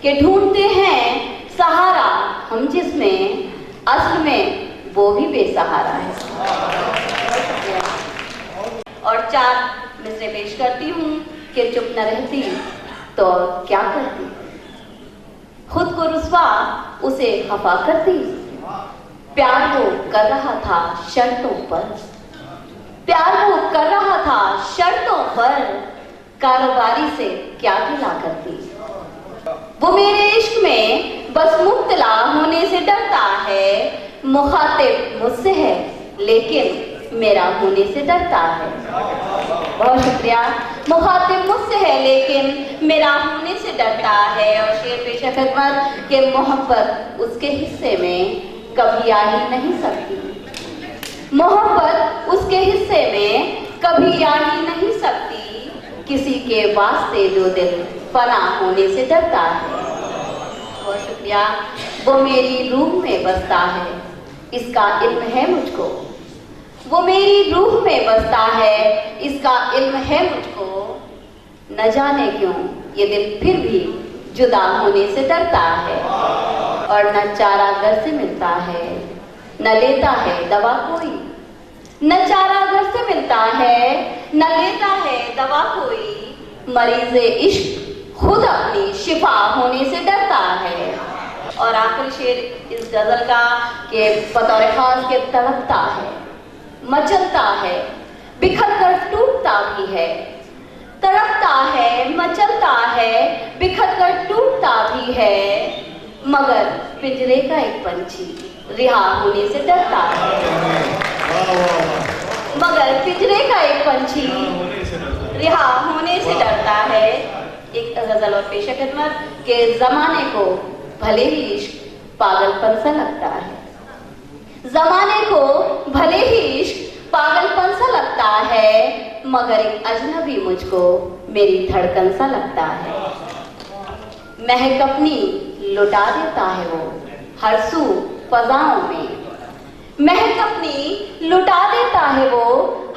कि ढूंढते हैं सहारा हम जिसमें, असल में वो भी बेसहारा है। बहुत शुक्रिया। और 4 मिसरे पेश करती हूँ कि चुप न रहती तो क्या करती, खुद को रुस्वा उसे खफा करती। प्यार वो कर रहा था शर्तों पर, प्यार वो कर रहा था शर्तों पर, कारोबारी से क्या गिला करती। वो मेरे इश्क में बस मुब्तला होने से डरता है, मुखातिब मुझसे है लेकिन मेरा होने से डरता है। बहुत शुक्रिया। मुखातिब मुझसे है लेकिन मेरा होने से डरता है। और शेर पेश खिदमत के मोहब्बत उसके हिस्से में कभी आ ही नहीं सकती, मोहब्बत उसके हिस्से में कभी आ ही नहीं सकती। किसी के वास्ते जो दिल फना होने से डरता है। बहुत शुक्रिया। वो मेरी रूह में बसता है, इसका इल्म है मुझको, वो मेरी रूह में बसता है, इसका इल्म है मुझको। न जाने क्यों ये दिल फिर भी जुदा होने से डरता है। और न चारा घर से मिलता है, न लेता है दवा कोई, न चारा घर से मिलता है, न लेता है दवा कोई। मरीज़ इश्क खुद अपनी शिफा होने से डरता है। और आखिरी शेर इस गजल का कि बतौर खास के तड़पता है, मचलता है, बिखर कर टूटता भी है। तड़पता है, मचलता है, बिखर कर टूटता भी है। मगर पिंजरे का एक पंछी रिहा होने से डरता है। मगर पिंजरे का एक पंछी रिहा होने से डरता है। एक गजल और पेश खिदमत के जमाने को भले ही इश्क पागलपन सा लगता है, जमाने को भले ही इश्क पागलपन सा लगता है। मगर एक अजनबी मुझको मेरी धड़कन सा लगता है। महक अपनी लुटा देता है वो हर सू फजाओं में, महक अपनी लुटा देता है वो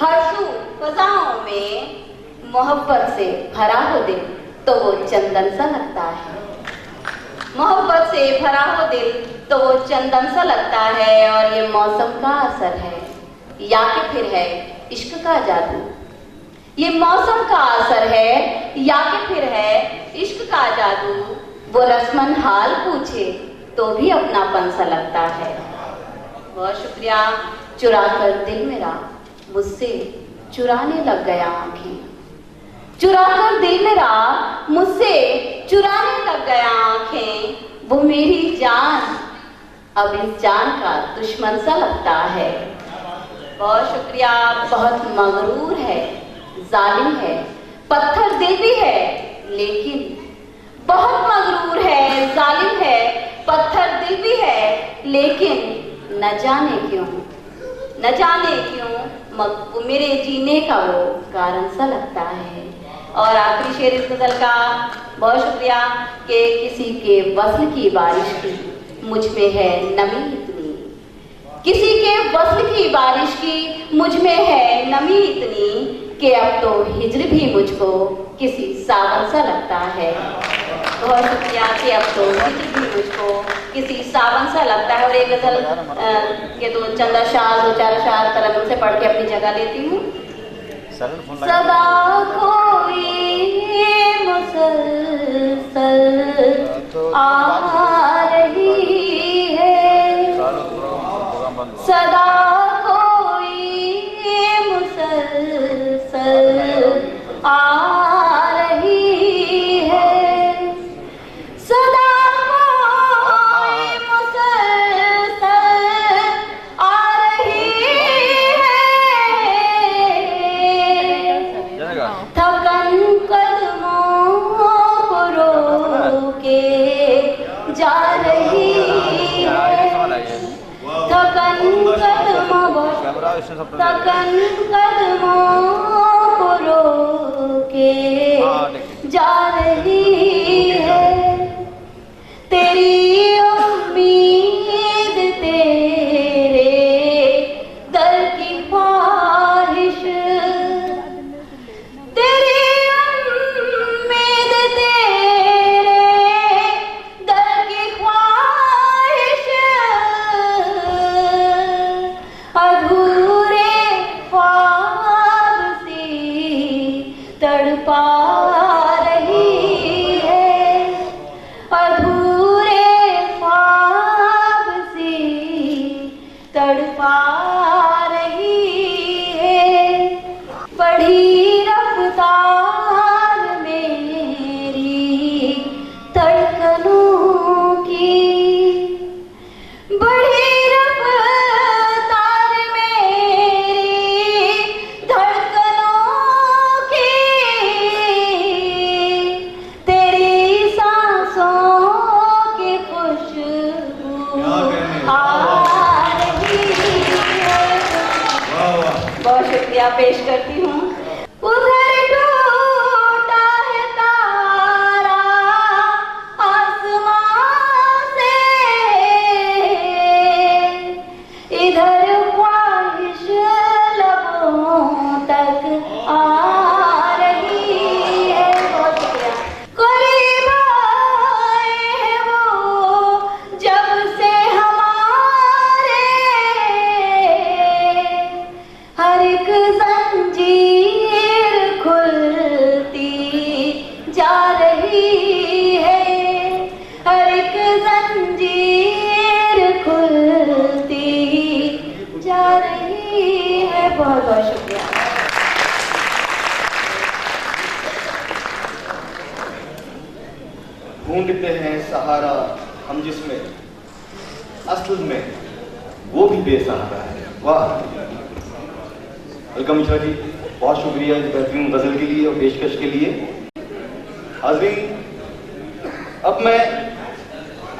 हर सू फजाओं में। मोहब्बत से भरा हो दिल तो वो चंदन सा लगता है, मोहब्बत से भरा हो दिल तो वो चंदन सा लगता है। और ये मौसम का असर है या कि फिर है इश्क का जादू, ये मौसम का असर है या कि फिर है इश्क का जादू। वो रस्मन हाल पूछे तो भी अपनापन सा लगता है। बहुत शुक्रिया। चुरा कर दिल मेरा मुझसे चुराने लग गया आंखें, चुरा कर दिल मेरा मुझसे चुराने लग गया आंखें। वो मेरी जान अब इस जान का दुश्मन सा लगता है। बहुत शुक्रिया। बहुत मगरूर है, जालिम है, पत्थर दिल भी है लेकिन, बहुत मगरूर है, जालिम है, पत्थर दिल भी है लेकिन न जाने क्यों, न जाने क्यों मेरे जीने का वो कारण सा लगता है। और आखिरी शेर इस गजल का, बहुत शुक्रिया, कि किसी के वस्ल की बारिश की मुझ में है नमी इतनी, किसी के वस्ल की बारिश की मुझ में है नमी इतनी कि अब तो हिज्र भी मुझको किसी सावन सा लगता है। बहुत शुक्रिया कि अब तो हिज्र भी मुझको किसी सावन सा लगता है। और एक गजल के तो चंद अशार, 2-4 अशार तरन्नुम से पढ़ के अपनी जगह लेती हूँ। सदा कोई मुसलसल आ रही है, सदा कोई मुसलसल आ रही है, सदा तकन कदमों को रोके जा रही है, तेरी उम्मीद तेरे दर की ख्वाहिश, तेरी उम्मीद तेरे दर की ख्वाहिश, अधूरे ख्वाब सी तड़पा रही है, अधूरे ख्वाब सी तड़पा रही है, बढ़ी रफ्तार मेरी धड़कनों की, बढ़ी रफ्तार मेरी धड़कनों की, तेरी सांसों की खुशबू आ रही है। बहुत शुक्रिया पेश करती हूँ। उधर टूटा है तारा आसमां से, इधर ख्वाहिश लबों तक आ रही है। बहुत शुक्रिया। करीब आए हैं वो जब से हमारे, हर एक जंजीर खुलती जा रही है, हर एक जंजीर खुलती जा रही है। बहुत बहुत शुक्रिया। ढूंढते हैं सहारा हम जिसमें असल में वो भी बेसहारा है। वाह, वेलकम मिश्रा जी, बहुत शुक्रिया इस बेहतरीन गजल के लिए और पेशकश के लिए। हाज़रीन, अब मैं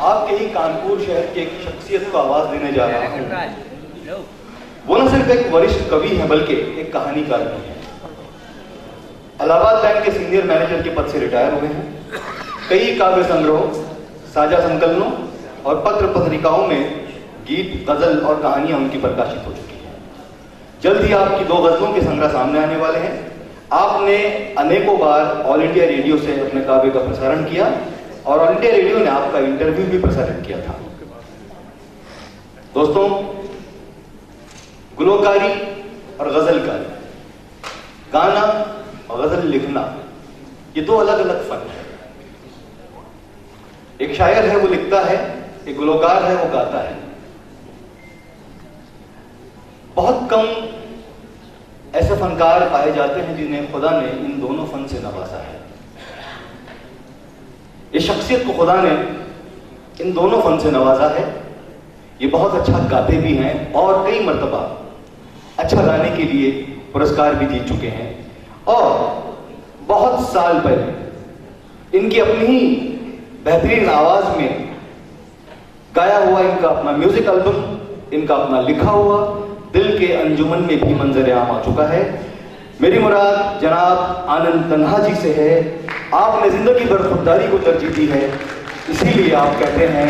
आपके ही कानपुर शहर की एक शख्सियत को आवाज देने जा रहा हूँ। वो न सिर्फ एक वरिष्ठ कवि है बल्कि एक कहानीकार भी है। इलाहाबाद बैंक के सीनियर मैनेजर के पद से रिटायर हुए हैं। कई काव्य संग्रहों, साझा संकलनों और पत्र पत्रिकाओं में गीत, गजल और कहानियां उनकी प्रकाशित हो चुकी हैं। जल्द ही आपकी 2 गजलों के संग्रह सामने आने वाले हैं। आपने अनेकों बार ऑल इंडिया रेडियो से अपने काव्य का प्रसारण किया और ऑल इंडिया रेडियो ने आपका इंटरव्यू भी प्रसारित किया था। दोस्तों, गुलकारी और गजलकारी, गाना और गजल लिखना, ये 2 अलग अलग फन है। एक शायर है वो लिखता है, एक गुलकार है वो गाता है। बहुत कम ऐसे फनकार पाए जाते हैं जिन्हें खुदा ने इन दोनों फन से नवाजा है। इस शख्सियत को खुदा ने इन दोनों फन से नवाजा है। ये बहुत अच्छा गाते भी हैं और कई मर्तबा अच्छा गाने के लिए पुरस्कार भी जीत चुके हैं। और बहुत साल पहले इनकी अपनी ही बेहतरीन आवाज में गाया हुआ इनका अपना म्यूजिक एल्बम, इनका अपना लिखा हुआ दिल के अंजुमन में भी मंजर आम आ चुका है। मेरी मुराद जनाब आनंद तन्हा जी से है। आपने जिंदगी भर खुददारी को तरजीह दी है, इसीलिए आप कहते हैं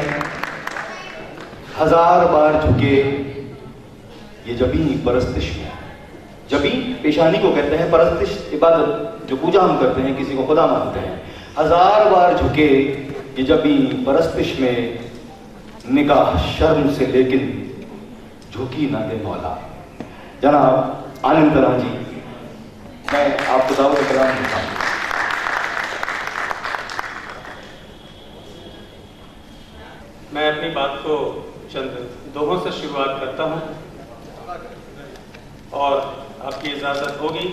1000 बार झुके ये जबी परस्तिश में। जबी पेशानी को कहते हैं, परस्तिश इबादत, जो पूजा हम करते हैं, किसी को खुदा मानते हैं। 1000 बार झुके ये जबी परस्तिश में, निगाह शर्म से लेकिन झुकी ना दे मौला। जनाब आनंद तन्हा जी, मैं आपको दावत कलाम देता हूँ। मैं अपनी बात को चंद दोहों से शुरुआत करता हूँ और आपकी इजाजत होगी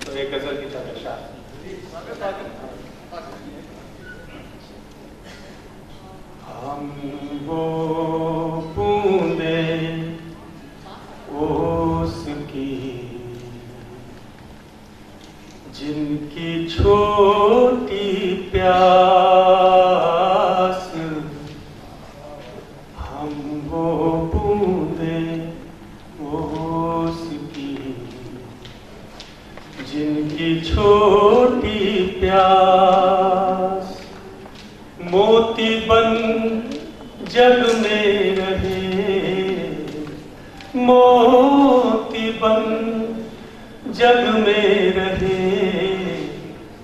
तो एक गजल की तमशा। हम वो बूंदे ओस की जिनकी छोटी प्यास, हम वो बूंदे ओस छोटी प्यास, मोती बन जग में रहे, मोती बन जग में रहे,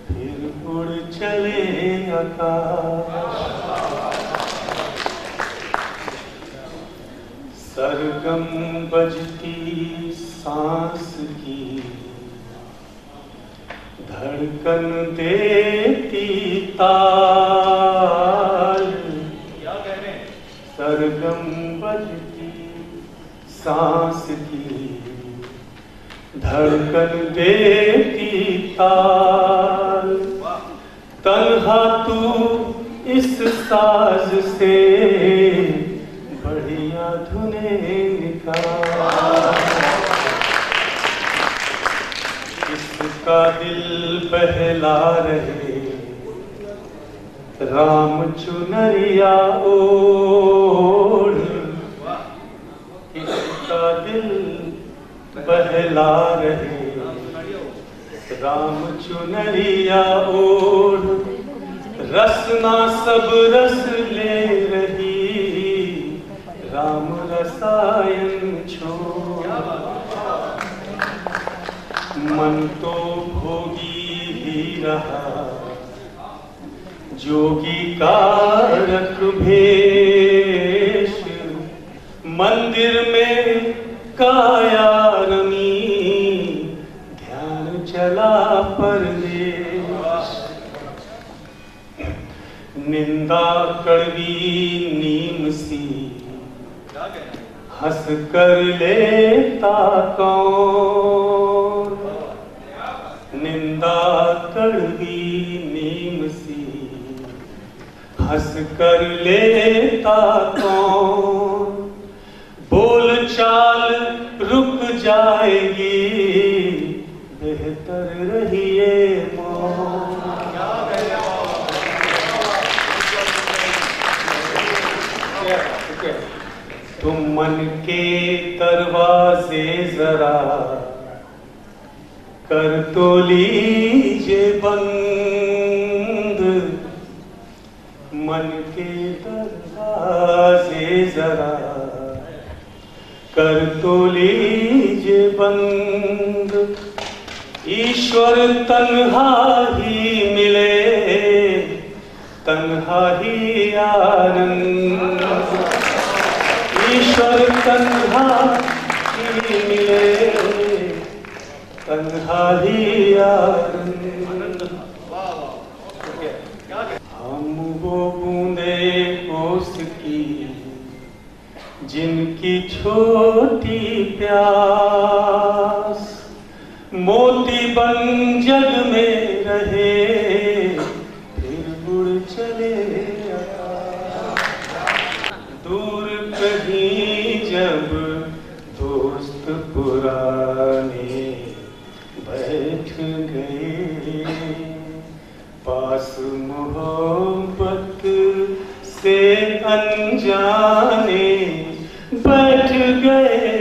फिर उड़ चले आकाश। सरगम बजती सांस की, धड़कन देती ताल, सरगम बजती सांस की, धड़कन देती ताल। तन्हा तू इस साज से बढ़िया धुनें निकाल, इसका दिल बहला रहे, राम चुनरिया ओढ़, इसका दिल बहला रहे, राम चुनरिया ओढ़। रसना सब रस ले रही, राम रसायन छोड़। मन तो भोगी ही रहा, जोगी का रख भेष, मंदिर में काया रमी, ध्यान चला परदेश। निंदा कड़वी नीम सी, हंस कर लेता कौन, निंदा कड़वी नीम सी, हंस कर लेता कौन। बोल चाल रुक जाएगी, बेहतर रहिए मौन। तुम मन के दरवाजे जरा कर तो लीजिए बंद, मन के दरवाजे जरा कर तो लीजिए बंद। ईश्वर तन्हा ही मिले, तन्हा ही आनंद, ईश्वर तन्हा ही मिले, तन्हा ही आनंद। हम वो बूंदे ओस की, जिनकी छोटी प्यास, मोती बन जग में रहे, फिर उड़ चले दूर कहीं। जब दोस्त पुराने बैठ गए पास, मोहब्बत से अनजाने बैठ गए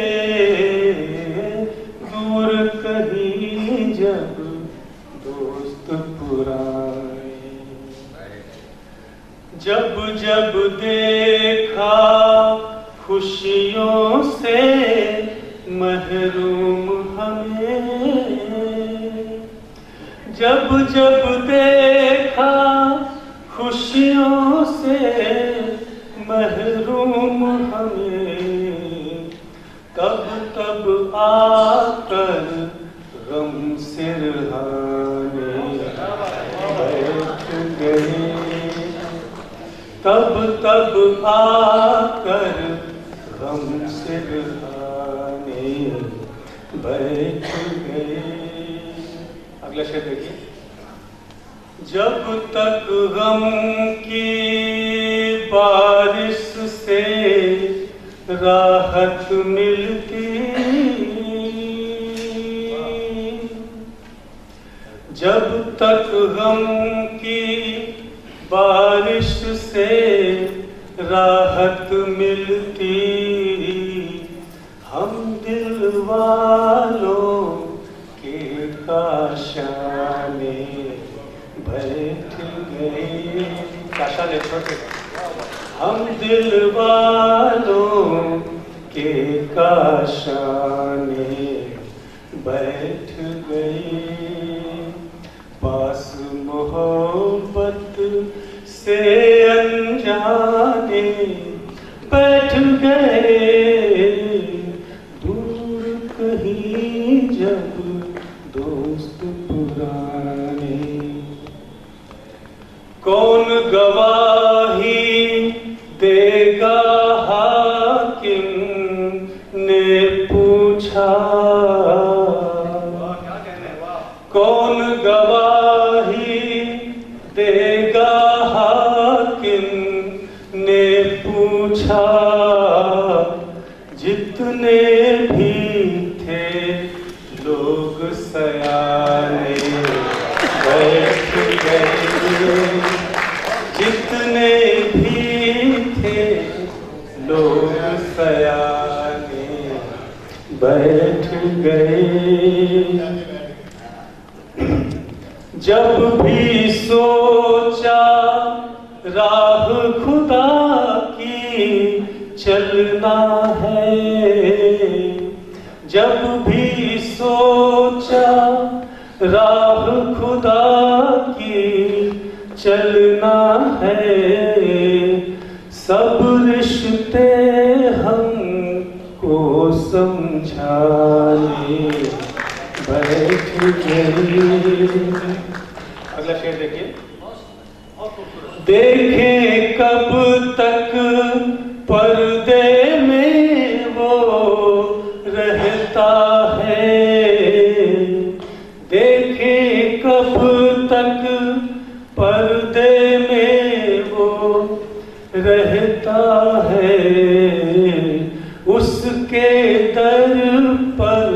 दूर कहीं। जब दोस्त पुराने, जब जब देखा खुशियों से महरूम हमें, जब जब देखा खुशियों से महरूम हमें, तब तब आकर गम सिरहाने बैठ गए, तब तब आकर गम सिरहाने बैठ गए। अगला शेर देखिए। जब तक गम की बारिश से राहत मिलती, जब तक गम की बारिश से राहत मिलती, हम दिल वालों के काशाने बैठ गए। काशा ने छोटे हम दिल वालों के काशाने बैठ गए, पास मोहब्बत से अनजाने बैठ गए, दूर कहीं जब दोस्त पुराने। कौन गवाही देगा हाकिम ने पूछा, कौन गवाही देगा हाकिम ने पूछा, जितने भी थे लोग सयाने बैठ गए, जितने भी थे लोग सयाने बैठ गए। जब भी सोचा राह खुदा की चलना है, जब भी सोचा राह खुदा की चलना है, सब रिश्ते हमको समझाने बैठ गए। अगला शेर देखिए। देखें कब तक पर्दे में वो रहता है, देखें कब तक पर्दे में वो रहता है, उसके दर पर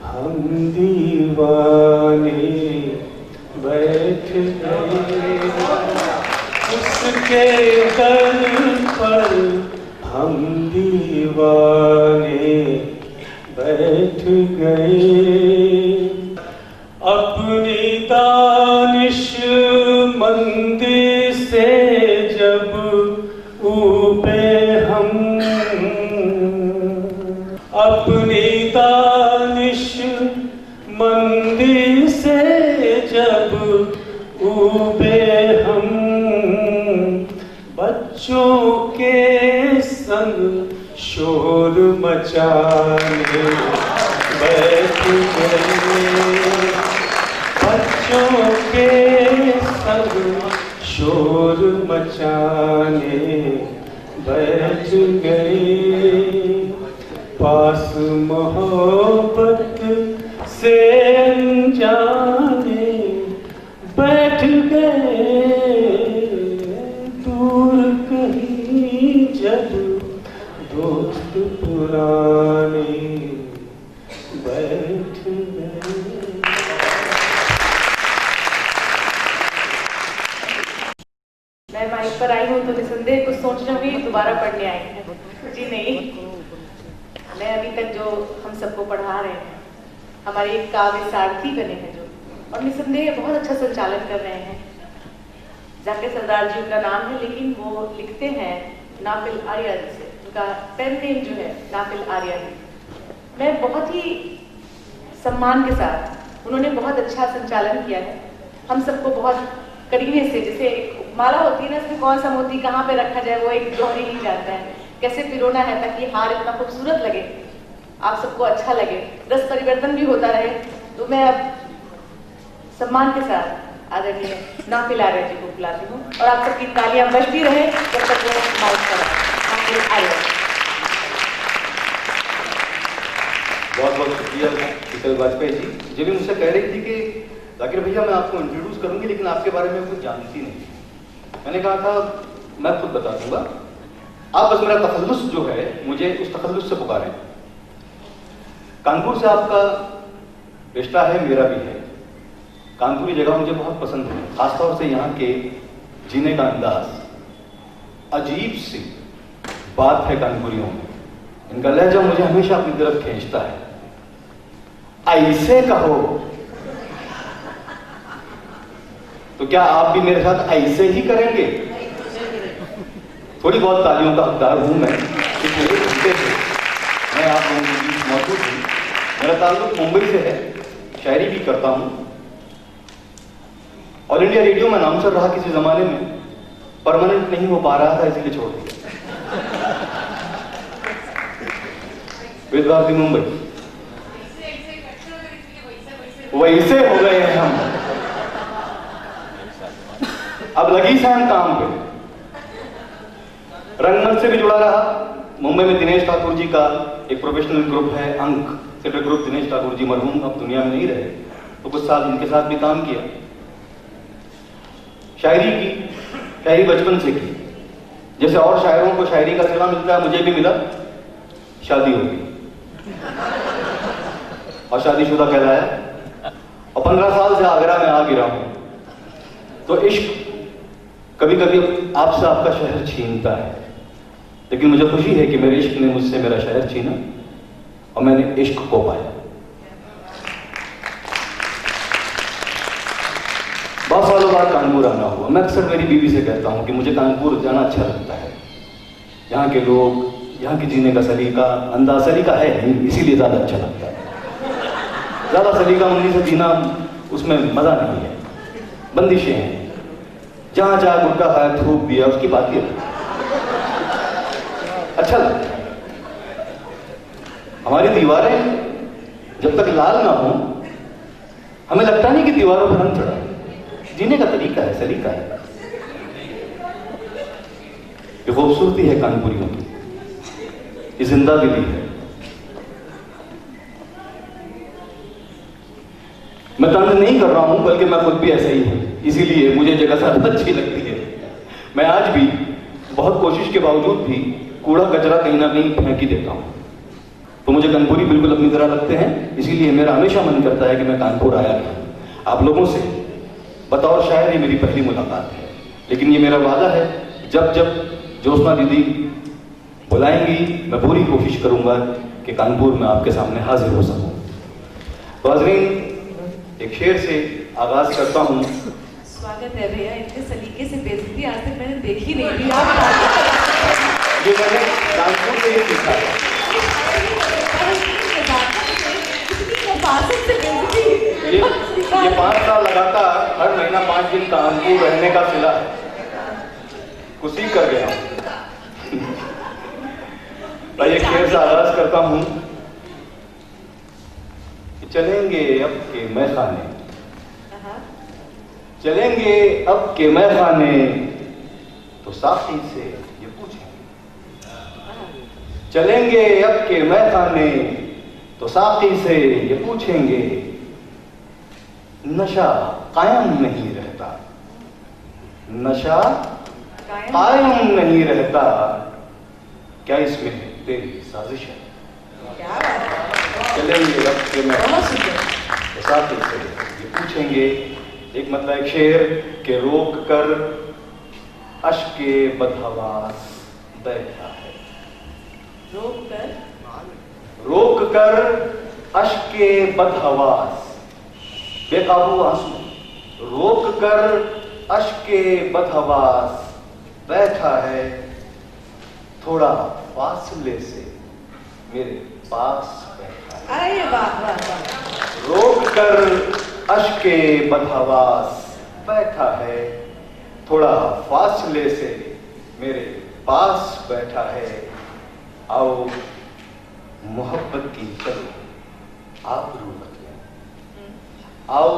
हम दीवाने बैठ गए, उसके दर पर हम दीवाने बैठ गए। अपनी दानिशमंदी से जब ऊबे हम, अपनी दानिशमंदी से जब ऊबे हम, बच्चों के संग शोर मचाने बैठ गए, बच्चों के संग शोर मचाने बैठ गए, पास मोहब्बत से अनजाने बैठ गए, दूर कहीं जब दोस्त पुराने बैठ गए। मैं माइक पर आई हूँ तो निसंदेह कुछ सोच रहे होंगे दोबारा पढ़ने आई हैं। जी नहीं, मैं अभी तक जो हम सबको पढ़ा रहे हैं, हमारे एक काव्य सारथी बने हैं जो, और निसंदेह बहुत अच्छा संचालन कर रहे हैं। जाकिर सरदार जी उनका नाम है, लेकिन वो लिखते हैं नाफिल आर्या जी से, उनका पेन नेम जो है नाफिल आर्या जी। मैं बहुत ही सम्मान के साथ, उन्होंने बहुत अच्छा संचालन किया है, हम सबको बहुत करीने से, जैसे माला होती है ना, इसमें कौन सा मोती कहाँ पे रखा जाए वो एक जौहरी नहीं जाता है, कैसे पिरोना है ताकि हार इतना खूबसूरत लगे, आप सबको अच्छा लगे, रस परिवर्तन भी होता रहे। तो मैं अब सम्मान के साथ आदरणीय नाफिल आर्या जी को बुलाती हूँ, और आप सबकी तालियां बजती रहे जब तक वो माइक पर आए। नाफिल आर्या। बहुत बहुत शुक्रिया शीतल वाजपेयी जी। जो भी मुझसे कह रही थी कि जाकिर भैया मैं आपको इंट्रोड्यूस करूंगी लेकिन आपके बारे में कुछ जानती नहीं। मैंने कहा था मैं खुद बता दूंगा, आप बस मेरा तखल्लुस जो है मुझे उस तखल्लुस से पुकारें। कानपुर से आपका रिश्ता है, मेरा भी है। कानपुरी जगह मुझे बहुत पसंद है, खासतौर से यहाँ के जीने का अंदाज। अजीब सी बात है कानपुरियों में, इनका लहजा मुझे हमेशा अपनी तरफ खींचता है। ऐसे कहो तो क्या आप भी मेरे साथ ऐसे ही करेंगे? थोड़ी बहुत तालियों का हकदार हूं मैं, पिछले घंटे से मैं आप लोगों के बीच मौजूद हूँ। मेरा ताल्लुक मुंबई से है, शायरी भी करता हूँ। ऑल इंडिया रेडियो में अनाउंसर रहा किसी जमाने में, परमानेंट नहीं हो पा रहा था इसलिए छोड़ दिया। विद भारती मुंबई वैसे हो गए हैं हम। अब लगी सैम काम पे, रंगमंच से भी जुड़ा रहा। मुंबई में दिनेश ठाकुर जी का एक प्रोफेशनल ग्रुप है, अंक थिएटर ग्रुप। दिनेश ठाकुर जी मरहूम अब दुनिया में नहीं रहे, तो कुछ साल इनके साथ भी काम किया। शायरी की, शायरी बचपन से की। जैसे और शायरों को शायरी का सिला मिलता है, मुझे भी मिला। शादी हो गई और शादीशुदा कहलाया, और 15 साल से आगरा में आ गिरा हूं। तो इश्क कभी कभी आपसे आपका शहर छीनता है, लेकिन मुझे खुशी है कि मेरे इश्क ने मुझसे मेरा शहर छीना और मैंने इश्क को पाया। बहुत सालों बाद कानपुर आना हुआ। मैं अक्सर मेरी बीवी से कहता हूं कि मुझे कानपुर जाना अच्छा लगता है। यहाँ के लोग, यहाँ की जीने का सलीका, अंदाज सलीका है नहीं, इसीलिए ज्यादा अच्छा लगता है। ज्यादा सलीका मंदी से जीना, उसमें मजा नहीं है, बंदिशें हैं। जहां जहां गुटखा खाया, थूक दिया, उसकी बात ही अच्छा लगता है। हमारी दीवारें जब तक लाल ना हो, हमें लगता नहीं कि दीवारों पर रंग चढ़ा। जीने का तरीका है, सलीका है। ये खूबसूरती है कानपुरियों की, ये जिंदा दिली है। मैं तंग नहीं कर रहा हूं, बल्कि मैं खुद भी ऐसा ही हूं, इसीलिए मुझे जगह ज्यादा अच्छी लगती है। मैं आज भी बहुत कोशिश के बावजूद भी कूड़ा कचरा कहीं ना कहीं फेंक ही देता हूं। तो मुझे कानपुरी बिल्कुल अपनी तरह लगते हैं, इसीलिए मेरा हमेशा मन करता है कि मैं कानपुर आया करूं। आप लोगों से बतौर शायर ये मेरी पहली मुलाकात है, लेकिन ये मेरा वादा है, जब जब ज्योत्सना दीदी बुलाएंगी, मैं पूरी कोशिश करूंगा कि कानपुर में आपके सामने हाजिर हो सकूं। तो हाज़रीन, एक शेर से आगाज करता हूं। स्वागत है भैया, इतने सलीके से बेइज्जती आज तक मैंने देखी नहीं थी। ये मैंने कानपुर से ही सीखा है। ये 5 साल लगातार हर महीना 5 दिन कानपुर रहने का सिला है, कुछ ही कर गया। मैं एक शेर से आगाज करता हूं। चलेंगे अब के मैखाने, चलेंगे अब के मैखाने, तो साथी से ये पूछेंगे। चलेंगे अब के मैखाने, तो साथी से ये पूछेंगे, नशा कायम नहीं रहता, नशा कायम नहीं रहता, क्या इसमें तेरी साजिश है? चलेंगे अब के मैखाने, तो साथी से ये पूछेंगे। एक मतलब एक शेर के रोक कर अश्के बदहवास बैठा है, रोक कर अश्के बदहवास, बेकाबू आंसू, रोक कर अश्के बदहवास बैठा है, थोड़ा फासले से मेरे पास बैठा है। अरे वाह वाह वाह। रोक कर अश्के बदहवास बैठा है, थोड़ा फासले से मेरे पास बैठा है। आओ मोहब्बत की चलो आबरू रख लें, आओ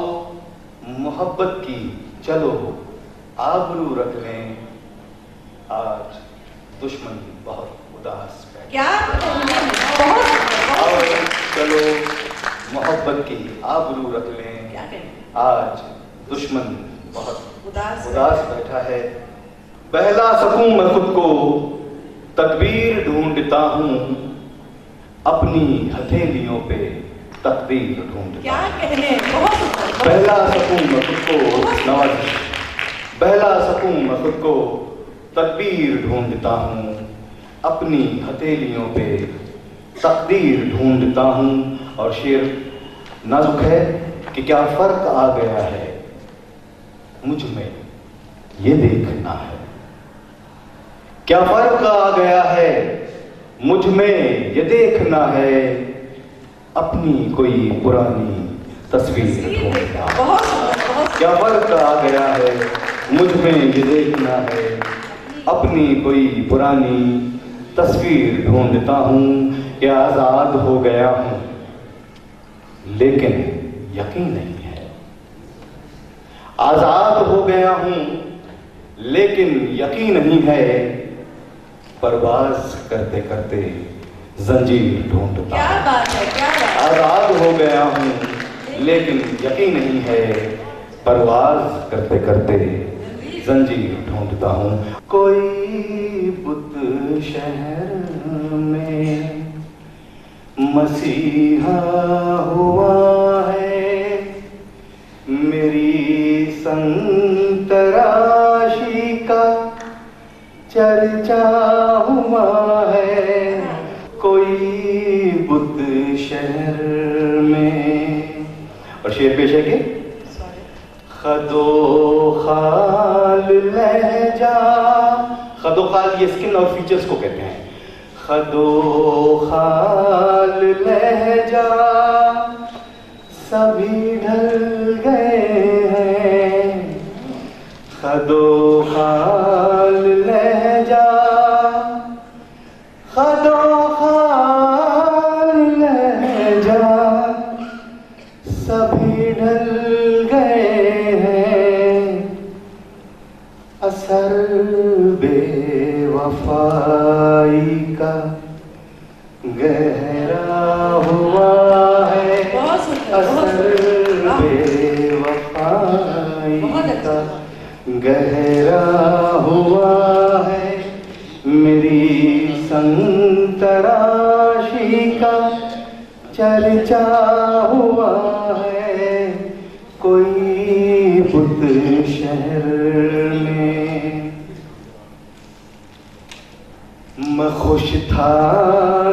मोहब्बत की चलो आबरू रख लें, आज दुश्मन बहुत उदास बैठा। क्या आओ चलो मोहब्बत की आबरू रख लें, आज दुश्मन बहुत उदास बैठा है। बहला सकूं मैं खुद को तकदीर ढूंढता हूं, अपनी हथेलियों पे तकदीर ढूंढता। क्या कहने, बहुत बहला सकूं मैं खुद को, नवाज़िश, बहला सकूं मैं खुद को तकदीर ढूंढता हूं, अपनी हथेलियों पे तकदीर ढूंढता हूं। और शेर नाजुक है कि क्या फर्क आ गया है मुझ में ये देखना है। क्या फर्क आ गया है मुझ में ये देखना है, अपनी कोई पुरानी तस्वीर ढूंढना। बहुत सुंदर, बहुत क्या फर्क आ गया है मुझ में ये देखना है, अपनी कोई पुरानी तस्वीर ढूंढता हूं। क्या आजाद हो गया हूं लेकिन यकीन नहीं है, आजाद हो गया हूं लेकिन यकीन नहीं है, परवाज करते करते जंजीर ढूंढता क्या हूं। बात है, क्या बात है। आजाद हो गया हूं लेकिन यकीन नहीं है, परवाज करते करते जंजीर ढूंढता हूं। कोई बुत शहर में मसीहा हुआ है, मेरी संग तराशी का चर्चा हुआ है। कोई बुत शहर में, और शेर पेश है कि खदो खाल लहजा, खदो खाल ये स्किन और फीचर्स को कहते हैं। खदो खाल लहजा सभी ढल गए हैं, खदो खाल लहजा, खदो खाल लहजा सभी ढल गए हैं। असर बेवफाई का गहरा हुआ है, बहुत सुंदर, बहुत असर सुंदर। बेवफाई बहुत अच्छा। का गहरा हुआ है, मेरी संग तराशी का चर्चा हुआ है। कोई बुत शहर में मैं खुश था,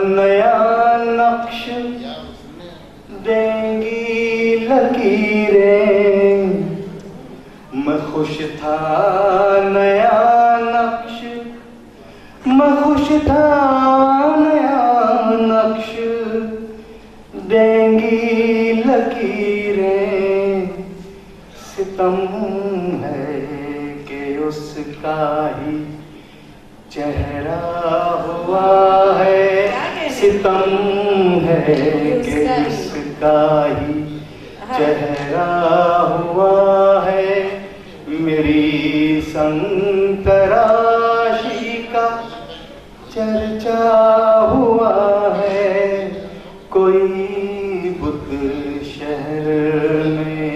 नया नक्श देंगी लकीरें। मैं खुश था, नया नक्श, मैं खुश था, नया नक्श देंगी लकीरें। सितम है कि उसका ही चेहरा हुआ है, सितम है कि उसका ही चेहरा हुआ है। मेरी संग तराशी का चर्चा हुआ है, कोई बुत शहर में।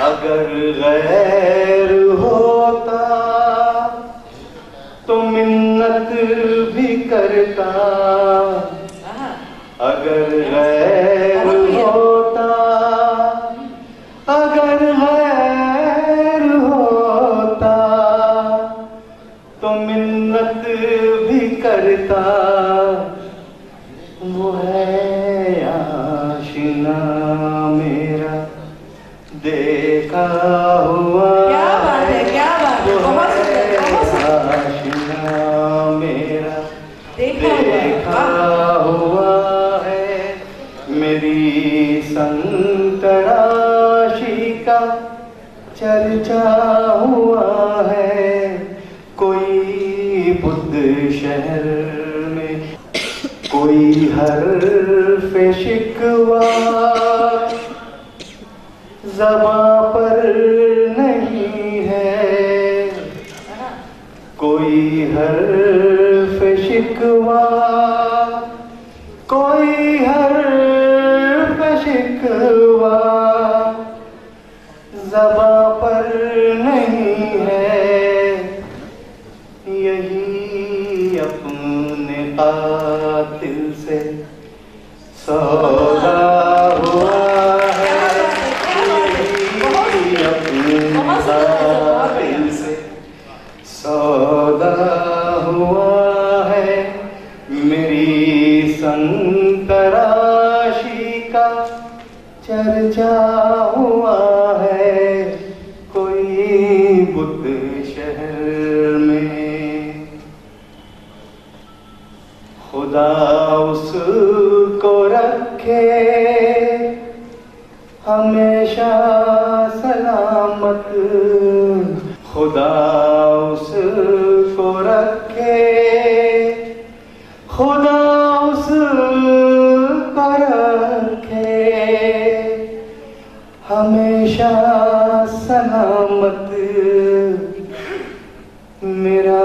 अगर गैर होता तो मिन्नत भी करता, अगर गैर होता, अगर गैर होता तो मिन्नत भी करता। वो है आशिना मेरा देखा हुआ, क्या बात है, क्या बात है, बहुत सुंदर, बहुत सुंदर। आशिना मेरा देखा हुआ है, मेरी संग तराशी का चर्चा हुआ है। कोई बुत शहर में, कोई हर्फ शिकवा ज़बां पर नहीं है, कोई हर्फ शिकवा, कोई हर्फ शिकवा ज़बां पर नहीं है। यही अपने कातिल से सौदा हुआ है, यही अपने कातिल से सौदा हुआ है। मेरी संग तराशी का चर्चा हुआ है कोई बुत शहर में, खुदा उसको रखे हमेशा सलामत, खुदा उसको रखे, खुदा उसको रखे हमेशा सलामत। मेरा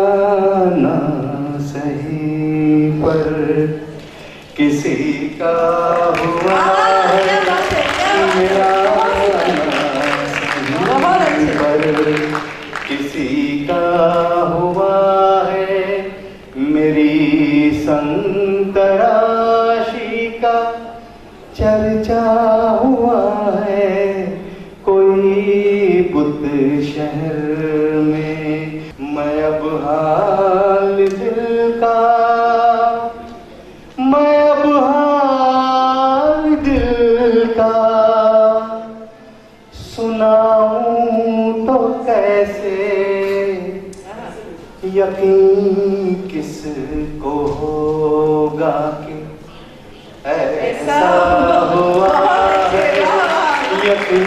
ना सही पर किसी का हुआ है, मेरा पर किसी का हुआ है, मेरी संग तराशी का चर्चा हुआ है कोई बुत शहर में। मैं अब हाल दिल का, मैं अब हाल दिल का सुनाऊं तो कैसे, यकीन किसको होगा कि ऐसा हुआ है, यकीन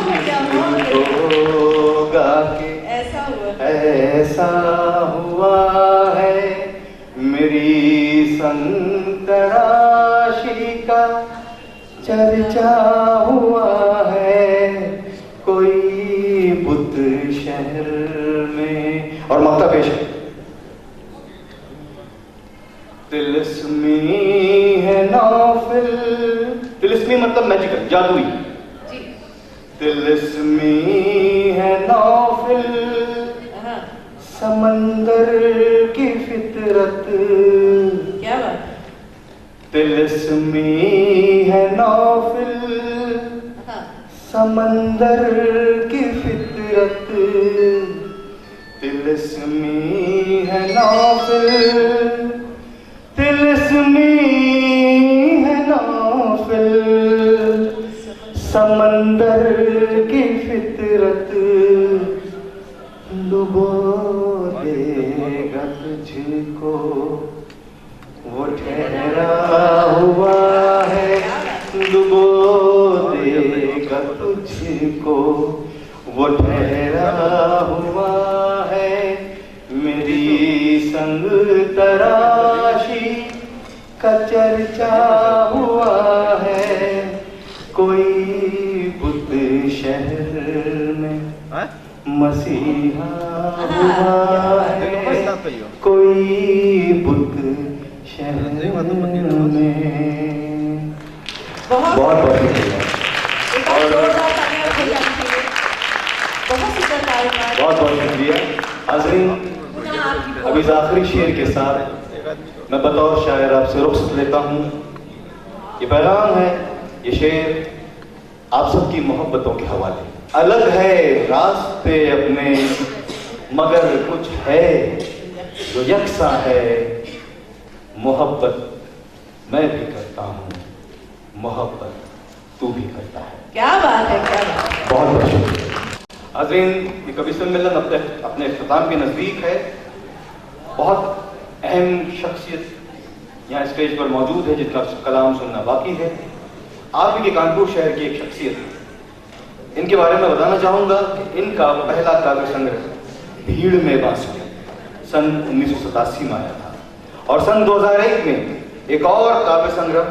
किसको होगा कि ऐसा हुआ है, मेरी संग तराशी का चर्चा हुआ है कोई बुत शहर में। और मक्ता पेश है। तिलिस्मी है नौफिल, तिलिस्मी मतलब मैजिकल, जादुई। तिलिस्मी है नौफिल समंदर की फितरत, क्या बात। तिलिस्मी है नौफिल समंदर की फितरत, तिलिस्मी है नौफिल, तिलिस्मी है नौफिल समंदर की फितरत, डुबो देगा तुझको वो ठहरा हुआ है, डुबो देगा तुझको वो ठहरा हुआ है, मेरी संग तराशी का चर्चा हुआ है कोई बुत शहर में, मसीहा हुआ है कोई बुत शहर में। बहुत बहुत शुक्रिया, बहुत बहुत शुक्रिया। हाज़रीन, अब इस आखिरी शेर के साथ मैं बतौर शायर आपसे रुख्सत लेता हूँ। ये पैगाम है, ये शेर आप सबकी मोहब्बतों के हवाले। अलग है रास्ते अपने मगर कुछ है जो यकसा है, मोहब्बत मैं भी करता हूँ, मोहब्बत तू भी करता है। क्या बात है, क्या बात है। बहुत बहुत शुक्रिया। हाज़रीन, ये कवि सम्मेलन अपने इख्तिताम के नज़दीक है। बहुत अहम शख्सियत यहाँ स्टेज पर मौजूद है जिनका कलाम सुनना बाकी है। आप ही के कानपुर शहर की एक शख्सियत है, इनके बारे में बताना चाहूँगा कि इनका पहला काव्य संग्रह भीड़ में बांसुरी सन 1987 में आया था, और सन 2001 में एक और काव्य संग्रह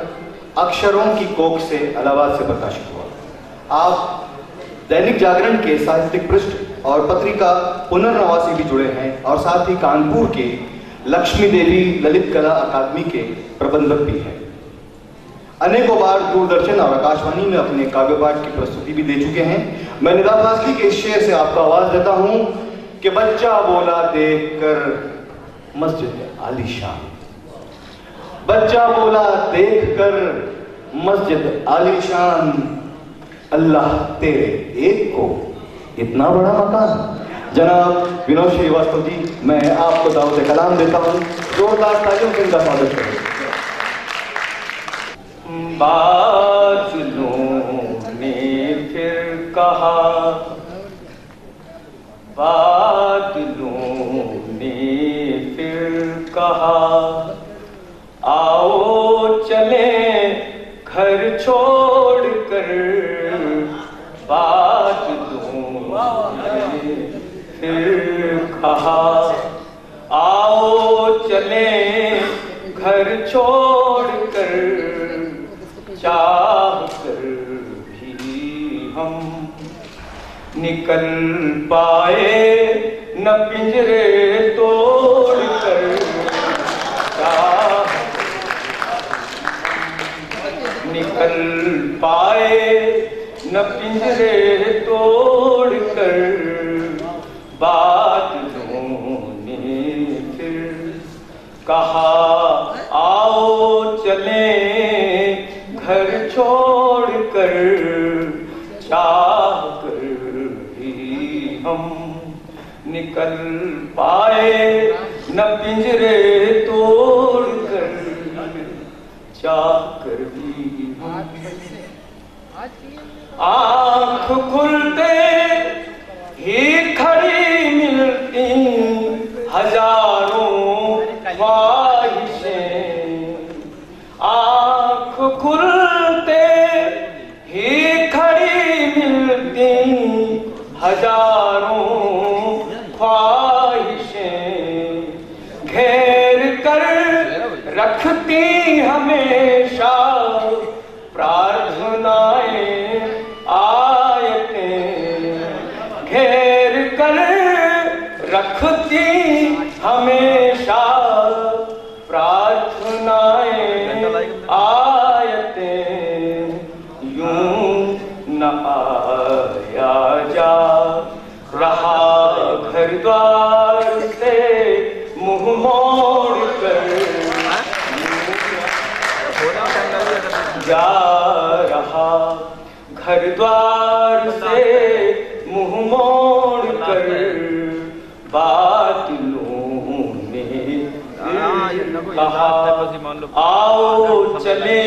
अक्षरों की कोख से इलाहाबाद से प्रकाशित हुआ। आप दैनिक जागरण के साहित्यिक पृष्ठ और पत्रिका पुनर्नवासी भी जुड़े हैं, और साथ ही कानपुर के लक्ष्मी देवी ललित कला अकादमी के प्रबंधक भी हैं। अनेकों बार दूरदर्शन और आकाशवाणी में अपने काव्य पाठ की प्रस्तुति भी दे चुके हैं। मैं निदा फाजली के इस शेर से आपको आवाज देता हूं कि बच्चा बोला देखकर मस्जिद आलीशान, बच्चा बोला देखकर मस्जिद आलीशान, अल्लाह तेरे एक को इतना बड़ा मकान। जनाब विनोद श्रीवास्तव जी, मैं आपको दावत कलाम देता हूँ। जोरदार तालियों से इनका स्वागत करें। बादलों घर छोड़ कर बादलों ने फिर कहा आओ चले घर छोड़ कर, चाह कर भी हम निकल पाए न पिंजरे तोड़ कर, निकल पाए न पिंजरे तोड़ कर, बादलों ने फिर कहा आओ चले घर छोड़ कर, चाह कर भी हम निकल पाए न पिंजरे तोड़ कर, चाह कर भी हम। आँख खुलते ही खड़ी मिलती हजारों ख्वाहिशें, आँख खुलते ही खड़ी मिलती हजारों ख्वाहिशें, घेर कर रखती हमेशा प्रार्थनाएं आयतें, घेर कर रखती हमेशा प्रार्थनाएं आयतें, यूं न आया जा रहा घर द्वार से मुंह मोड़ कर, जा रहा घर द्वार से मुंह मोड़ कर, बादलों ने कहा आओ चले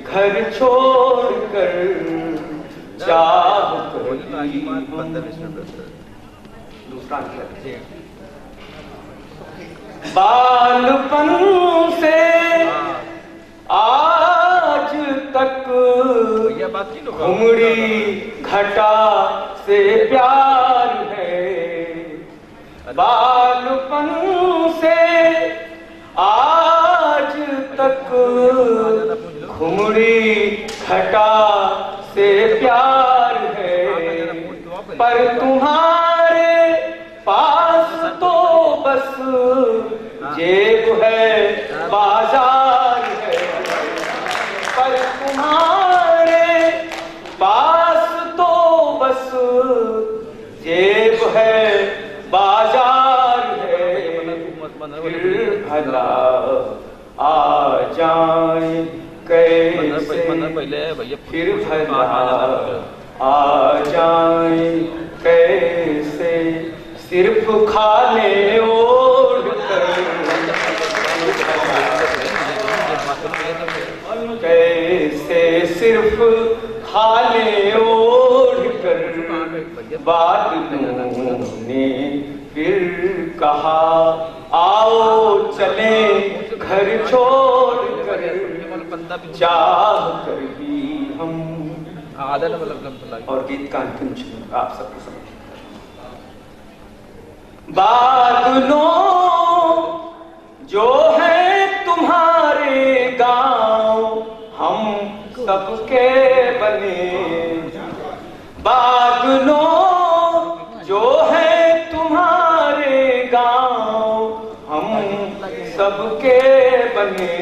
घर छोड़ कर, चाह कर दूसरा बालपन से आज तक घुमड़ी घटा से प्यार है, बालपन से आज तक घुमड़ी घटा से प्यार है, पर तुम्हारे पास तो बस जेब है बाजार है, पर तुम्हारे पास तो बस जेब है बाजार है, फिर भला आ जाए कैसे, फिर भला आ जाए कैसे, सिर्फ खाने ओढ़ कर, कैसे सिर्फ खाने ओढ़ कर, बादलों ने फिर कहा आओ चले घर छोड़ कर, चाह कर भी हम। और गीत का अंतिम शब्द आप सबके समझ, बादलों जो है तुम्हारे गांव हम सबके बने, बादलों जो है तुम्हारे गांव हम सबके बने,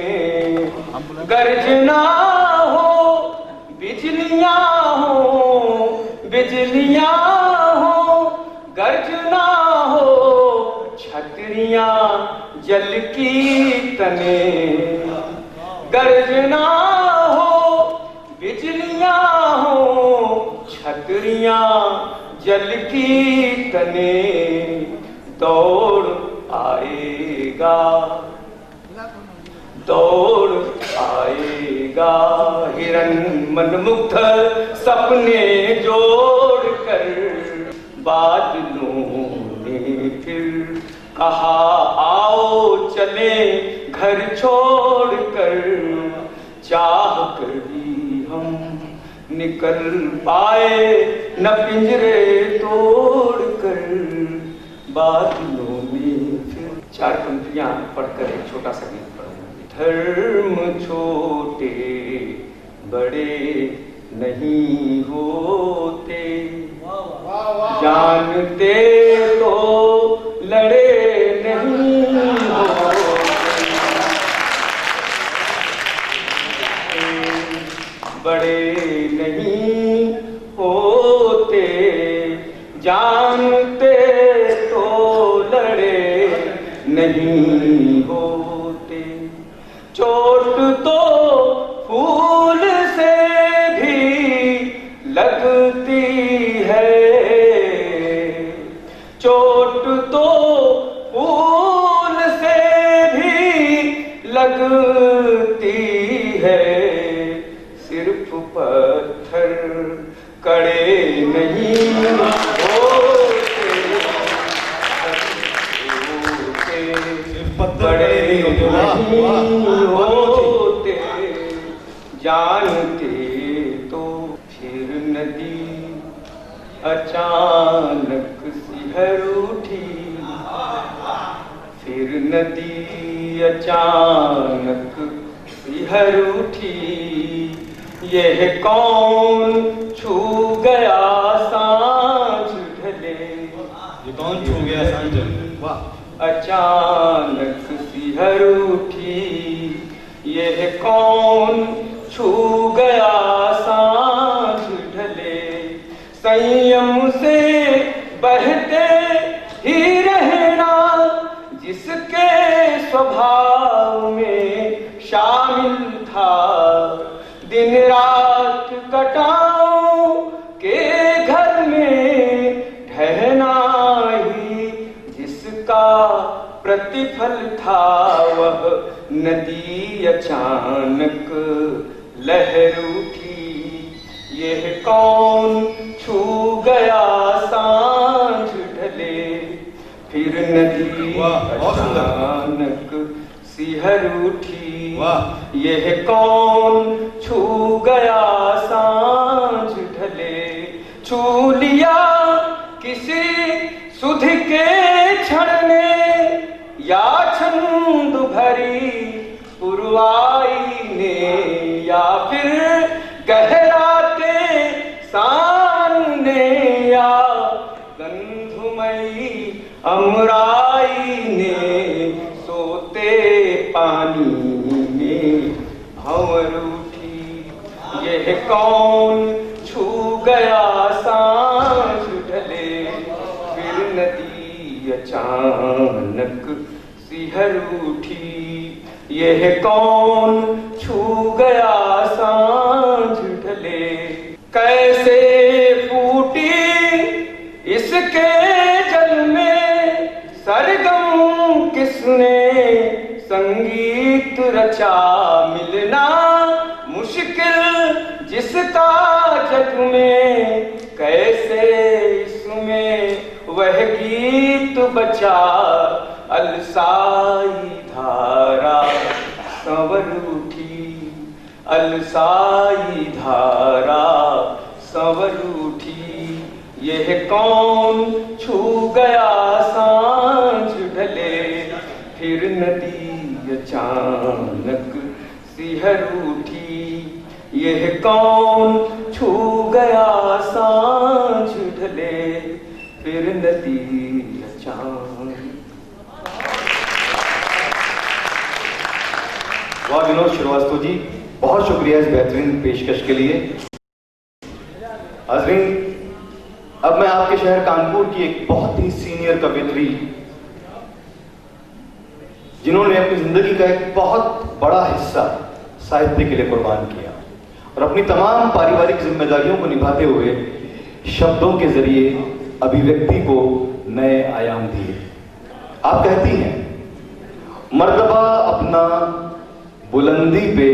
गर्जना हो बिजलियां हो, बिजलियां हो गर्जना हो, छतरियां जल की तने, गर्जना हो बिजलियां हो, छतरियां जल की तने, दौड़ आएगा दौड़ आएगा हिरन मनमुग्ध सपने जोड़ कर, बादलों ने फिर कहा आओ चले घर छोड़ कर, चाह कर भी हम निकल पाए न पिंजरे तोड़ कर बादलों में फिर। 4 पंक्तियां पढ़कर एक छोटा सा गीत पढ़ूंगा। धर्म छोटे बड़े नहीं होते, जानते तो लड़े नहीं होते, बड़े नहीं होते, जानते तो लड़े नहीं होते। चोट तो फूल से भी लगती है, चोट तो फूल से भी लगती है, सिर्फ पत्थर कड़े नहीं होते, बड़े नहीं होते, जानते तो फिर नदी अचानक सिहर उठी, फिर नदी अचानक सिहर उठी, यह कौन छू गया सांझ ढले, ये कौन छू गया सांझ ढले। वाह। अचानक सिहर उठी, यह कौन छू गया सांझ ढले, संयम से बहते ही रहना जिसके स्वभाव में शामिल था, दिन रात कटाओ के घर में ठहरना ही जिसका प्रतिफल था, वह नदी अचानक लहर उठी, यह कौन छू गया सांझ ढले, फिर नदी अचानक सिहर उठी, यह कौन छू गया सांझ ढले, छू लिया किसी सुध के क्षण ने या छंद भरी पुरवाई ने, या फिर गहराते सान ने, या गंधमयी अमराई ने, सोते पानी में भंवर उठी, यह कौन छू गया सांझ ढले, फिर नदी अचानक सिहर उठी, यह कौन छू गया सांझ ढले, कैसे फूटी इसके जल में सरगम किसने संगीत रचा, मिलना मुश्किल जिसका जग में, कैसे इसमें वह गीत बचा, अलसाई धारा संवर उठी, अलसाई धारा संवर उठी, यह कौन छू गया सांझ ढले, फिर नदी अचानक सिहर उठी, यह कौन छू गया सांझ ढले, फिर नदी अचानक। वाह विनोद श्रीवास्तव जी, बहुत शुक्रिया इस बेहतरीन पेशकश के लिए। हाज़रीन, अब मैं आपके शहर कानपुर की एक बहुत ही सीनियर कवियत्री, जिन्होंने अपनी जिंदगी का एक बहुत बड़ा हिस्सा साहित्य के लिए कुर्बान किया और अपनी तमाम पारिवारिक जिम्मेदारियों को निभाते हुए शब्दों के जरिए अभिव्यक्ति को नए आयाम दिए। आप कहती हैं, मर्तबा अपना बुलंदी पे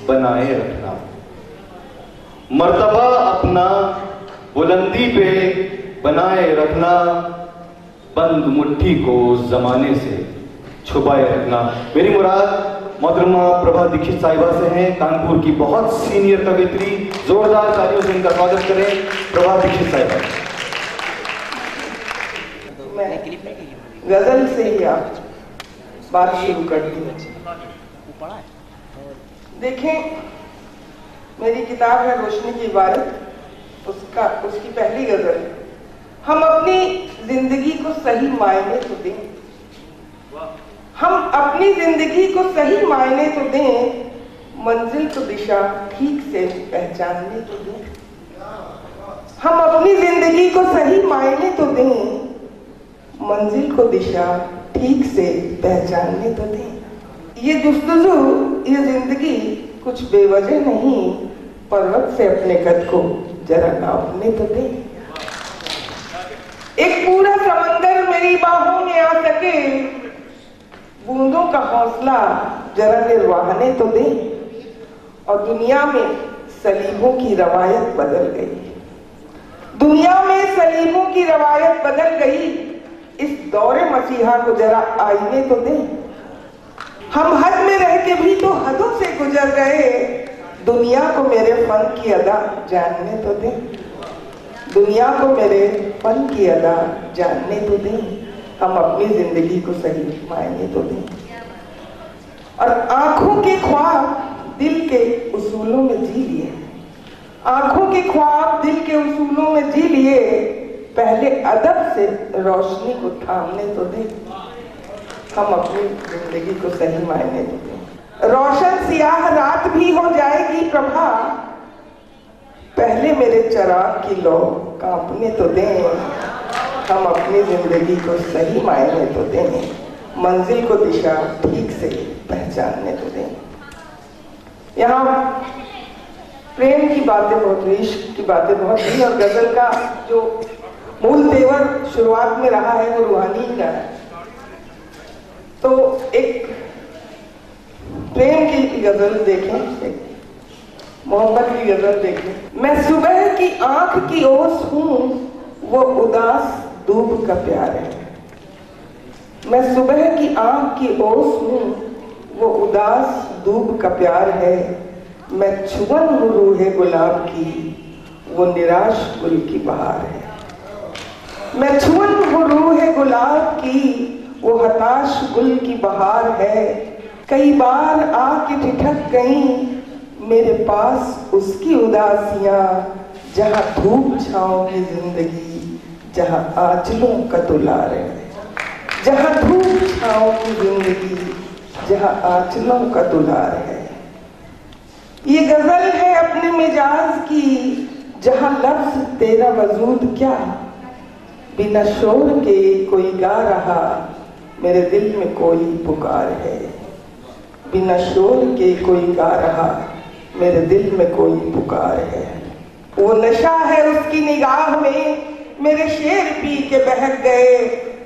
बनाए रखना, मर्तबा अपना बुलंदी पे बनाए रखना, बंद मुट्ठी को जमाने से छुपाए रखना। मेरी मुराद मोहतरमा प्रभा दीक्षित साहिबा से हैं, कानपुर की बहुत सीनियर कवियत्री। जोरदार तालियों से इनका स्वागत करें, प्रभा दीक्षित साहिबा। गजल से ही आप बात शुरू करती हूँ। देखें, मेरी किताब है रोशनी की इबारत, उसकी पहली गजल, हम अपनी जिंदगी को सही मायने तो दें, हम अपनी जिंदगी को सही मायने तो दें, मंजिल को दिशा ठीक से पहचानने तो दें, हम अपनी जिंदगी को सही मायने तो दें, मंजिल को दिशा ठीक से पहचानने तो दें। ये जुस्तजू, ये जिंदगी कुछ बेवजह नहीं, पर्वत से अपने कद को जरा नापने तो दें। एक पूरा समंदर मेरी बाहों में आ सके, बूंदों का हौसला जरा निर्वाहने तो दें। और दुनिया में सलीबों की रवायत बदल गई, दुनिया में सलीबों की रवायत बदल गई, इस दौरे मसीहा को जरा आईने तो दें। हम हद में रह के भी तो हदों से गुजर गए, दुनिया को मेरे फन की अदा जानने तो दें, दुनिया को मेरे फन की अदा जानने तो दें, हम अपनी जिंदगी को सही मायने तो दें। और आंखों के ख्वाब दिल के उसूलों में जी लिए, आंखों के ख्वाब दिल के उसूलों में जी लिए, पहले अदब से रोशनी को थामने तो दें, हम अपनी जिंदगी को सही मायने तो दें। रोशन सियाह रात भी हो जाएगी प्रभा, पहले मेरे चिराग की लौ कांपने तो दें, हम अपनी जिंदगी को सही मायने तो दें, मंजिल को दिशा ठीक से पहचानने तो दें। यहाँ प्रेम की बातें बहुत, इश्क की बातें बहुत हुई, और गजल का जो मूल तेवर शुरुआत में रहा है वो रूहानी ही रहा है। तो एक प्रेम की गजल देखें, एक मोहब्बत की गजल देखें। मैं सुबह की आंख की ओस हूँ, वो उदास दूब का प्यार है, मैं सुबह की आंख की ओस हूँ, वो उदास दूब का प्यार है, मैं छुअन हूँ रूहे गुलाब की, वो निराश गुल की बहार है, मैं छुअन हूँ रूहे गुलाब की, वो हताश गुल की बहार है। कई बार आके ठिठक गई मेरे पास उसकी उदासियां, जहाँ धूप छाँव की जिंदगी, जहाँ आंचलों का दुलार है, जहाँ धूप छाँव की जिंदगी, जहाँ आंचलों का दुलार है। ये गजल है अपने मिजाज की, जहाँ लफ्ज तेरा वजूद क्या, बिना शोर के कोई गा रहा, मेरे दिल में कोई पुकार है, बिना शोर के कोई गा रहा, मेरे दिल में कोई पुकार है। वो नशा है उसकी निगाह में, मेरे शेर पी के बहक गए,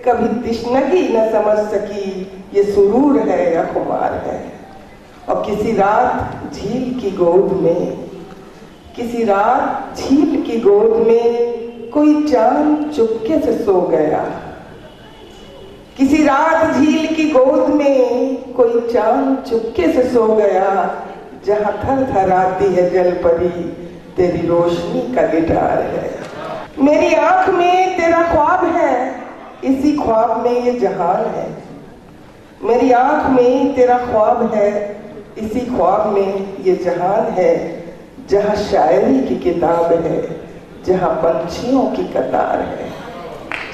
कभी तिश्नगी न समझ सकी, ये सुरूर है या खुमार है। और किसी रात झील की गोद में, किसी रात झील की गोद में, कोई चांद चुपके से सो गया, किसी रात झील की गोद में कोई चांद चुपके से सो गया, जहाँ थर थराती है जल परी, तेरी रोशनी का गिटार है। मेरी आंख में तेरा ख्वाब है, इसी ख्वाब में ये जहान है, मेरी आंख में तेरा ख्वाब है, इसी ख्वाब में ये जहान है, जहाँ शायरी की किताब है, जहाँ पंछियों की कतार है,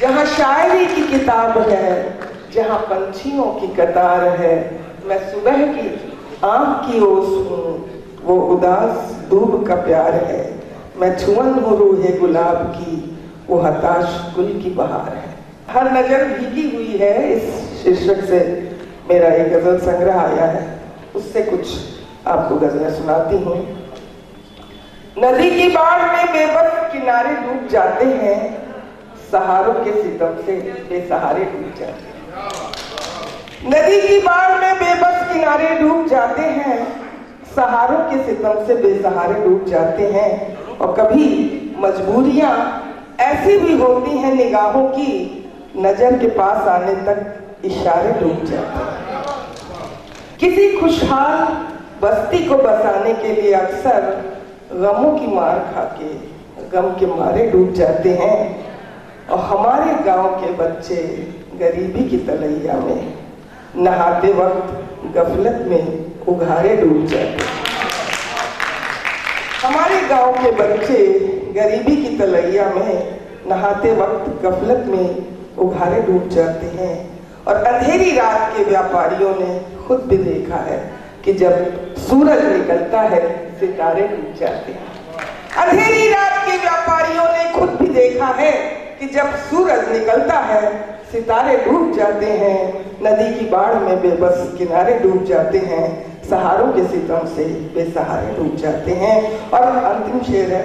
जहाँ शायरी की किताब है, जहाँ पंछियों की कतार है। मैं सुबह की आँख की ओस हूँ, वो उदास दूब का प्यार है, मैं छुअन हूँ रूहे गुलाब की, वो हताश गुल की बहार है। हर नजर भीगी हुई है, इस शीर्षक से मेरा एक गजल संग्रह आया है, उससे कुछ आपको गजलें सुनाती हूँ। नदी की बाढ़ में बेबस किनारे डूब जाते हैं, सहारों के सितम से बेसहारे डूब जाते हैं। नदी की बाढ़ में बेबस किनारे डूब जाते हैं, सहारों के सितम से बेसहारे डूब जाते हैं। और कभी मजबूरियां ऐसी भी होती हैं निगाहों की, नजर के पास आने तक इशारे डूब जाते हैं। किसी खुशहाल बस्ती को बसाने के लिए अक्सर गमों की मार खाके गम के मारे डूब जाते हैं, और हमारे गांव के बच्चे गरीबी की तलैया में नहाते वक्त गफलत में उघारे डूब जाते हैं। हमारे गांव के बच्चे गरीबी की तलैया में नहाते वक्त गफलत में उघारे डूब जाते हैं, और अंधेरी रात के व्यापारियों ने खुद भी देखा है कि जब सूरज निकलता है सितारे डूब जाते हैं। अंधेरी रात के व्यापारियों ने खुद भी देखा है कि जब सूरज निकलता है सितारे डूब जाते हैं, नदी की बाढ़ में बेबस किनारे डूब जाते हैं, सहारों के सितम से बेसहारे डूब जाते हैं। और अंतिम शेर है,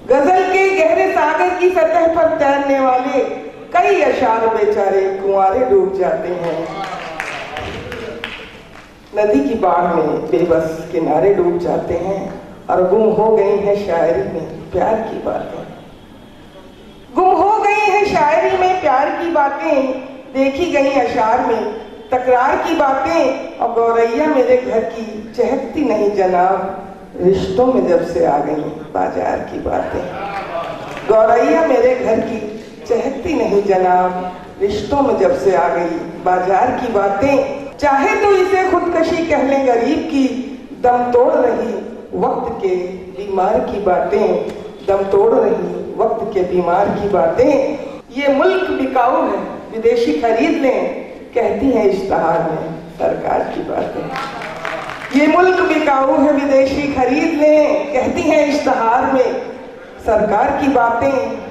गजल के गहरे सागर की सतह पर तैरने वाले कई अशार बेचारे कुंवारे डूब जाते हैं, नदी की बाढ़ में बेबस किनारे डूब जाते हैं, और गुम हो गई है शायरी में प्यार की बातें। गुम हो गई है शायरी में प्यार की बातें, देखी गई अशार में तकरार की बातें, और गौरैया मेरे घर की चहकती नहीं जनाब, रिश्तों में जब से आ गई बाजार की बातें। गौरैया मेरे घर की चहकती नहीं जनाब, रिश्तों में जब से आ गई बाजार की बातें। चाहे तो इसे खुदकशी कह लें गरीब की, दम तोड़ रही वक्त के बीमार की बातें, दम तोड़ रही वक्त के बीमार की बातें। ये मुल्क बिकाऊ है विदेशी खरीद लें, कहती हैं इश्तहार में सरकार की बातें। ये मुल्क बिकाऊ है विदेशी खरीद लें, कहती हैं इश्तहार में सरकार की बातें।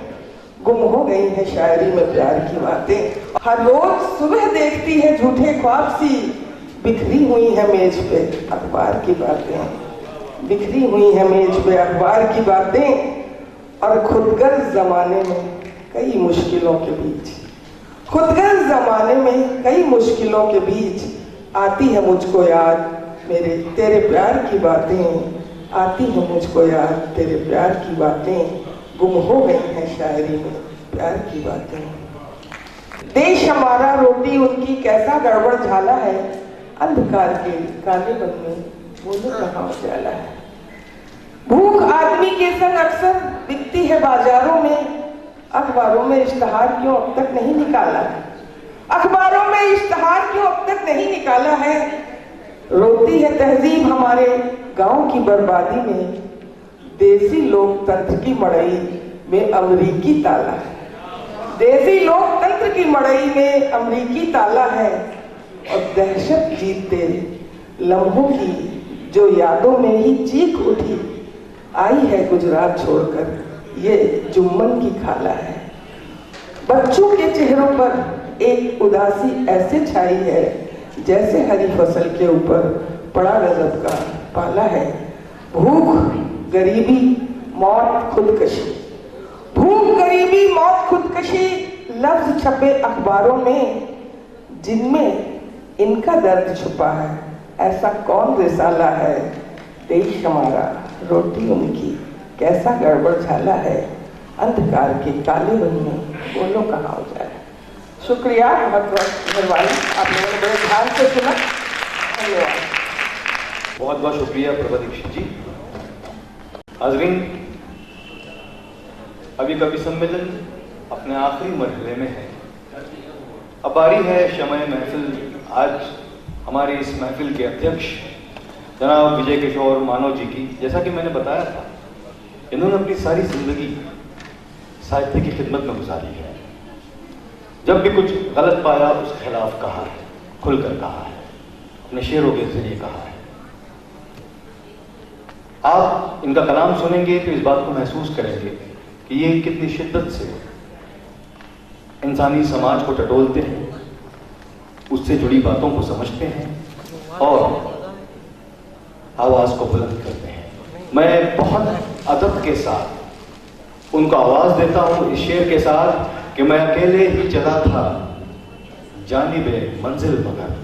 गुम हो गई है शायरी में प्यार की बातें। हर रोज सुबह देखती है झूठे ख्वाब सी, बिखरी हुई है मेज पे अखबार की बातें, बिखरी हुई है मेज पे अखबार की बातें। और खुदगर्ज जमाने में कई मुश्किलों के बीच, खुदगर्ज जमाने में कई मुश्किलों के बीच आती है मुझको याद मेरे तेरे प्यार की बातें, आती है मुझको याद तेरे प्यार की बातें। गुम हो गई है शायरी में प्यार की बातें। देश हमारा रोटी उनकी कैसा गड़बड़ झाला है, अंधकार के काले बन में बोलो कहाँ उजाला है। भूख आदमी के संग अक्सर बिकती है बाजारों में, अखबारों में इश्तहार क्यों अब तक नहीं निकाला है, अखबारों में इश्तहार क्यों अब तक नहीं निकाला है। रोती है तहजीब हमारे गांव की बर्बादी में, देसी लोकतंत्र की मड़ई में अमरीकी ताला है, देसी लोकतंत्र की मड़ई में अमरीकी ताला है। और दहशत जीतते लम्हों की जो यादों में ही चीख उठी, आई है गुजरात छोड़कर ये जुम्मन की खाला है। बच्चों के चेहरों पर एक उदासी ऐसे छाई है, जैसे हरी फसल के ऊपर पड़ा गजब का पाला है। भूख गरीबी मौत खुदकशी, भूख गरीबी मौत खुदकशी लफ्ज छपे अखबारों में, जिनमें इनका दर्द छुपा है, ऐसा कौन रिसाला है। देश हमारा रोटी उनकी कैसा गड़बड़ झाला है, अंधकार के काले बन में बोलो कहाँ हो जाए। शुक्रिया, बहुत बहुत मेहरबानी, आप लोगों ने बड़े ध्यान से सुना, धन्यवाद। बहुत बहुत शुक्रिया प्रभा दीक्षित जी। हाज़रीन, अभी कवि सम्मेलन अपने आखिरी मरहले में है। अब बारी है शमए महफिल। आज हमारी इस महफिल के अध्यक्ष जनाब विजय किशोर मानव जी की, जैसा कि मैंने बताया था, इन्होंने अपनी सारी जिंदगी साहित्य की खिदमत में गुजारी है। जब भी कुछ गलत पाया उसके खिलाफ कहा है, खुलकर कहा है, अपने शेरों के जरिए कहा है। आप इनका कलाम सुनेंगे तो इस बात को महसूस करेंगे कि ये कितनी शिद्दत से इंसानी समाज को टटोलते हैं, उससे जुड़ी बातों को समझते हैं और आवाज को बुलंद करते हैं। मैं बहुत अदब के साथ उनको आवाज देता हूं इस शेर के साथ कि मैं अकेले ही चला था जानिबे मंजिल मगर,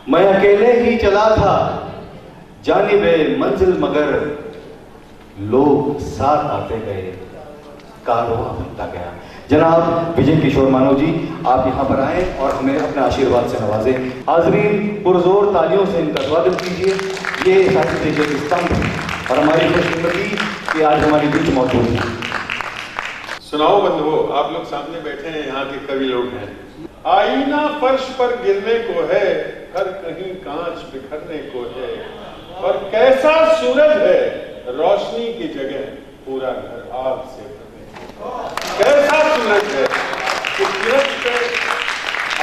मैं अकेले ही चला था जानिबे मंजिल मगर, लोग साथ आते गए कारवां बनता गया। जनाब विजय किशोर मानव जी, आप यहाँ पर आए और हमें अपने आशीर्वाद से नवाजें। हाजरीन, पुरजोर तालियों से इनका स्वागत कीजिए। ये साहित्य देश के स्तंभ और हमारी खुशकिस्मती कि आज हमारे बीच मौजूद हैं। सुनाओ बंधुओं, आप लोग सामने बैठे हैं, यहाँ के कवि लोग हैं। आईना फर्श पर गिरने को है, हर कहीं कांच बिखरने को है, और कैसा सूरज है रोशनी की जगह पूरा घर आग से भरने को। कैसा सूरज है कि सूरज पे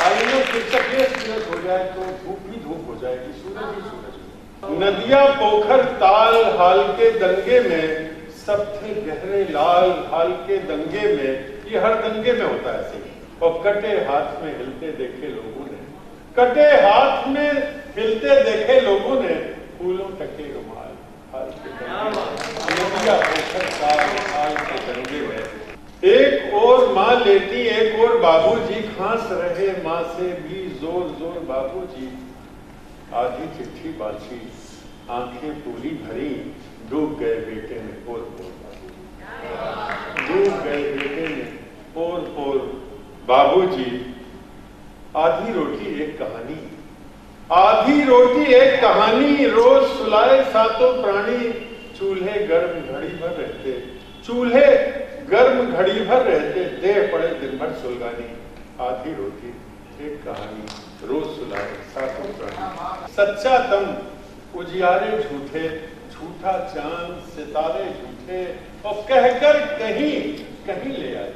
आईने की चकलेस सूरज हो जाए तो धूप ही धूप हो जाएगी, सूरज ही सूरज। नदियां पोखर ताल हाल के दंगे में, सब थे गहरे लाल हाल के दंगे में। ये हर दंगे में होता है ऐसे। और कटे हाथ में हिलते देखे लोगों ने, कटे हाथ में हिलते देखे लोगों ने, फूलों टके रुमाल हाल के दंगे हाल के दंगे में। एक और माँ लेटी, एक और बाबूजी खांस रहे, माँ से भी जोर जोर बाबूजी। आधी चिट्ठी बाछी, आंखें पूरी भरी, डूब गए बेटे में पोर पोर बाबूजी, डूब गए बेटे में पोर पोर बाबूजी। आधी रोटी एक कहानी, आधी रोटी एक कहानी, रोज सुलाए सातों प्राणी। चूल्हे गर्म घड़ी भर रहते, चूल्हे गर्म घड़ी भर रहते, दे पड़े दिन भर सुलगानी। आधी रोटी एक कहानी, रोज सुलाए सातों प्राणी। सच्चा दम उजियारे झूठे, झूठा चांद सितारे झूठे, और कहकर कहीं कहीं ले आए,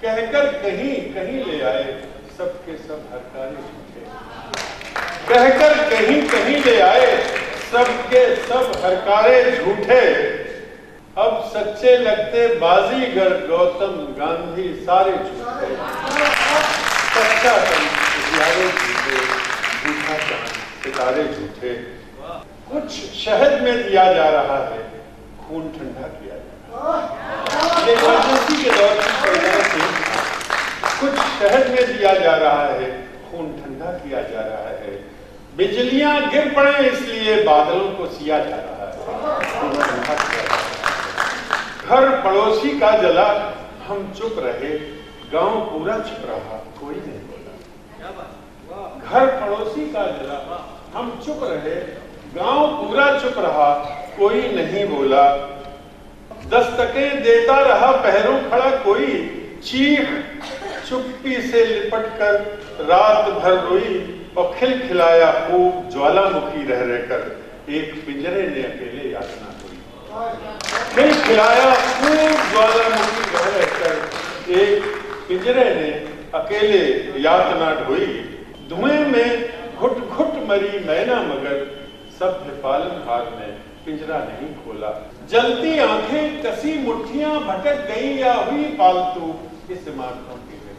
कहकर कहीं कहीं ले आए, सबके सब हरकारे झूठे। कहकर कहीं कहीं ले आए, सबके सब हरकारे झूठे। अब सच्चे लगते बाजीगर गौतम गांधी सारे झूठे। सच्चा दम उजियारे झूठे, झूठा चांद सितारे झूठे। कुछ शहद में दिया जा रहा है, खून ठंडा किया जा रहा है। ये इमरजेंसी के दौर की परिणाम है। कुछ शहद में दिया जा रहा है, खून ठंडा किया जा रहा है। बिजलियां गिर पड़े इसलिए बादलों को सिया जा रहा है, खून ठंडा किया जा रहा है। घर पड़ोसी का जला, हम चुप रहे, गांव पूरा चुप रहा, कोई नहीं बोला। घर पड़ोसी का जला, हम चुप रहे, गांव पूरा चुप रहा, कोई नहीं बोला। दस्तकें देता रहा पहरों खड़ा कोई, चीख चुप्पी से लिपट कर रात भर रोई, और खिलखिलाया खूब ज्वालामुखी रह रहकर, एक पिंजरे ने अकेले यातना हुई। खिलखिलाया खूब ज्वालामुखी रह रहकर, एक पिंजरे ने अकेले यातना ढोई। धुएं में घुट घुट मरी मैना मगर, सभ्य पालनहार ने पिंजरा नहीं खोला। जलती आंखें कसी मुट्ठियां भटक गई या हुई पालतू इस इमारतों की जगह।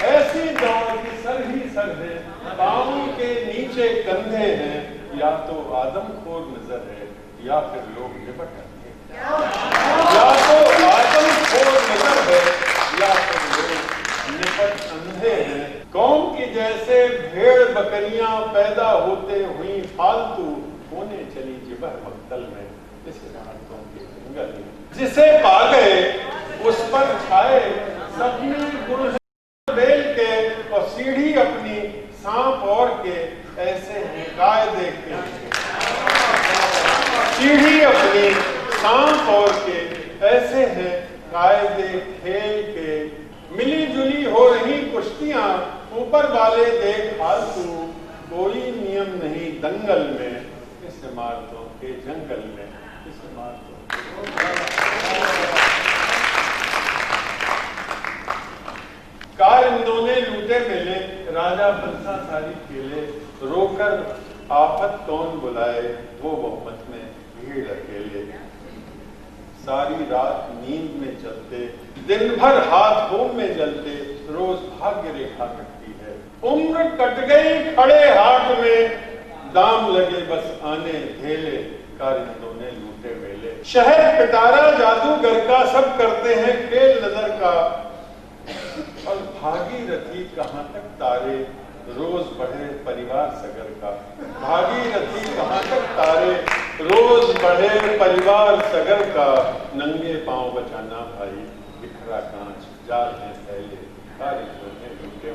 ऐसी दौड़ की सर ही सर है, पांव के नीचे कंधे हैं, या तो आदमखोर नजर है या फिर लोग निपट रहे हैं। या तो आदमखोर नजर है या फिर लोग निपट अंधे हैं। कौम की जैसे भेड़ बकरियां पैदा होते हुई फालतू, होने चली जिबर मक्तल में इस इमारतों के जंगल में। जिसे पा गए उस पर छाए सपने गुण बेल के, और सीढ़ी अपनी सांप और के, ऐसे हैं कायदे के। सीढ़ी अपनी सांप और के, ऐसे हैं कायदे खेल के। मिली जुली हो रही कुश्तियां, ऊपर वाले देख फालतू, कोई नियम नहीं दंगल में इस इमारतों के जंगल में, इस इमारतों कारिंदों ने लूटे मेले, राजा बंसा सारी खेले, रोकर आफत कौन बुलाए, वो बहुमत में भीड़ अकेले। सारी रात नींद में चलते, दिन भर हाथ होम में जलते, रोज भाग्य रेखा कटती है। उम्र कट गई खड़े हाथ में, दाम लगे बस आने धेले, कारिंदों ने लूटे मेले। शहर पिटारा जादूगर का, सब करते हैं खेल नजर का, और भागीरथी कहाँ तक तारे, रोज बढ़े परिवार सगर का। भागीरथी कहाँ तक तारे, रोज बढ़े परिवार सगर का, नंगे पांव बचाना भाई। बिखरा कांच जाल में फैले कारीगर ने लूटे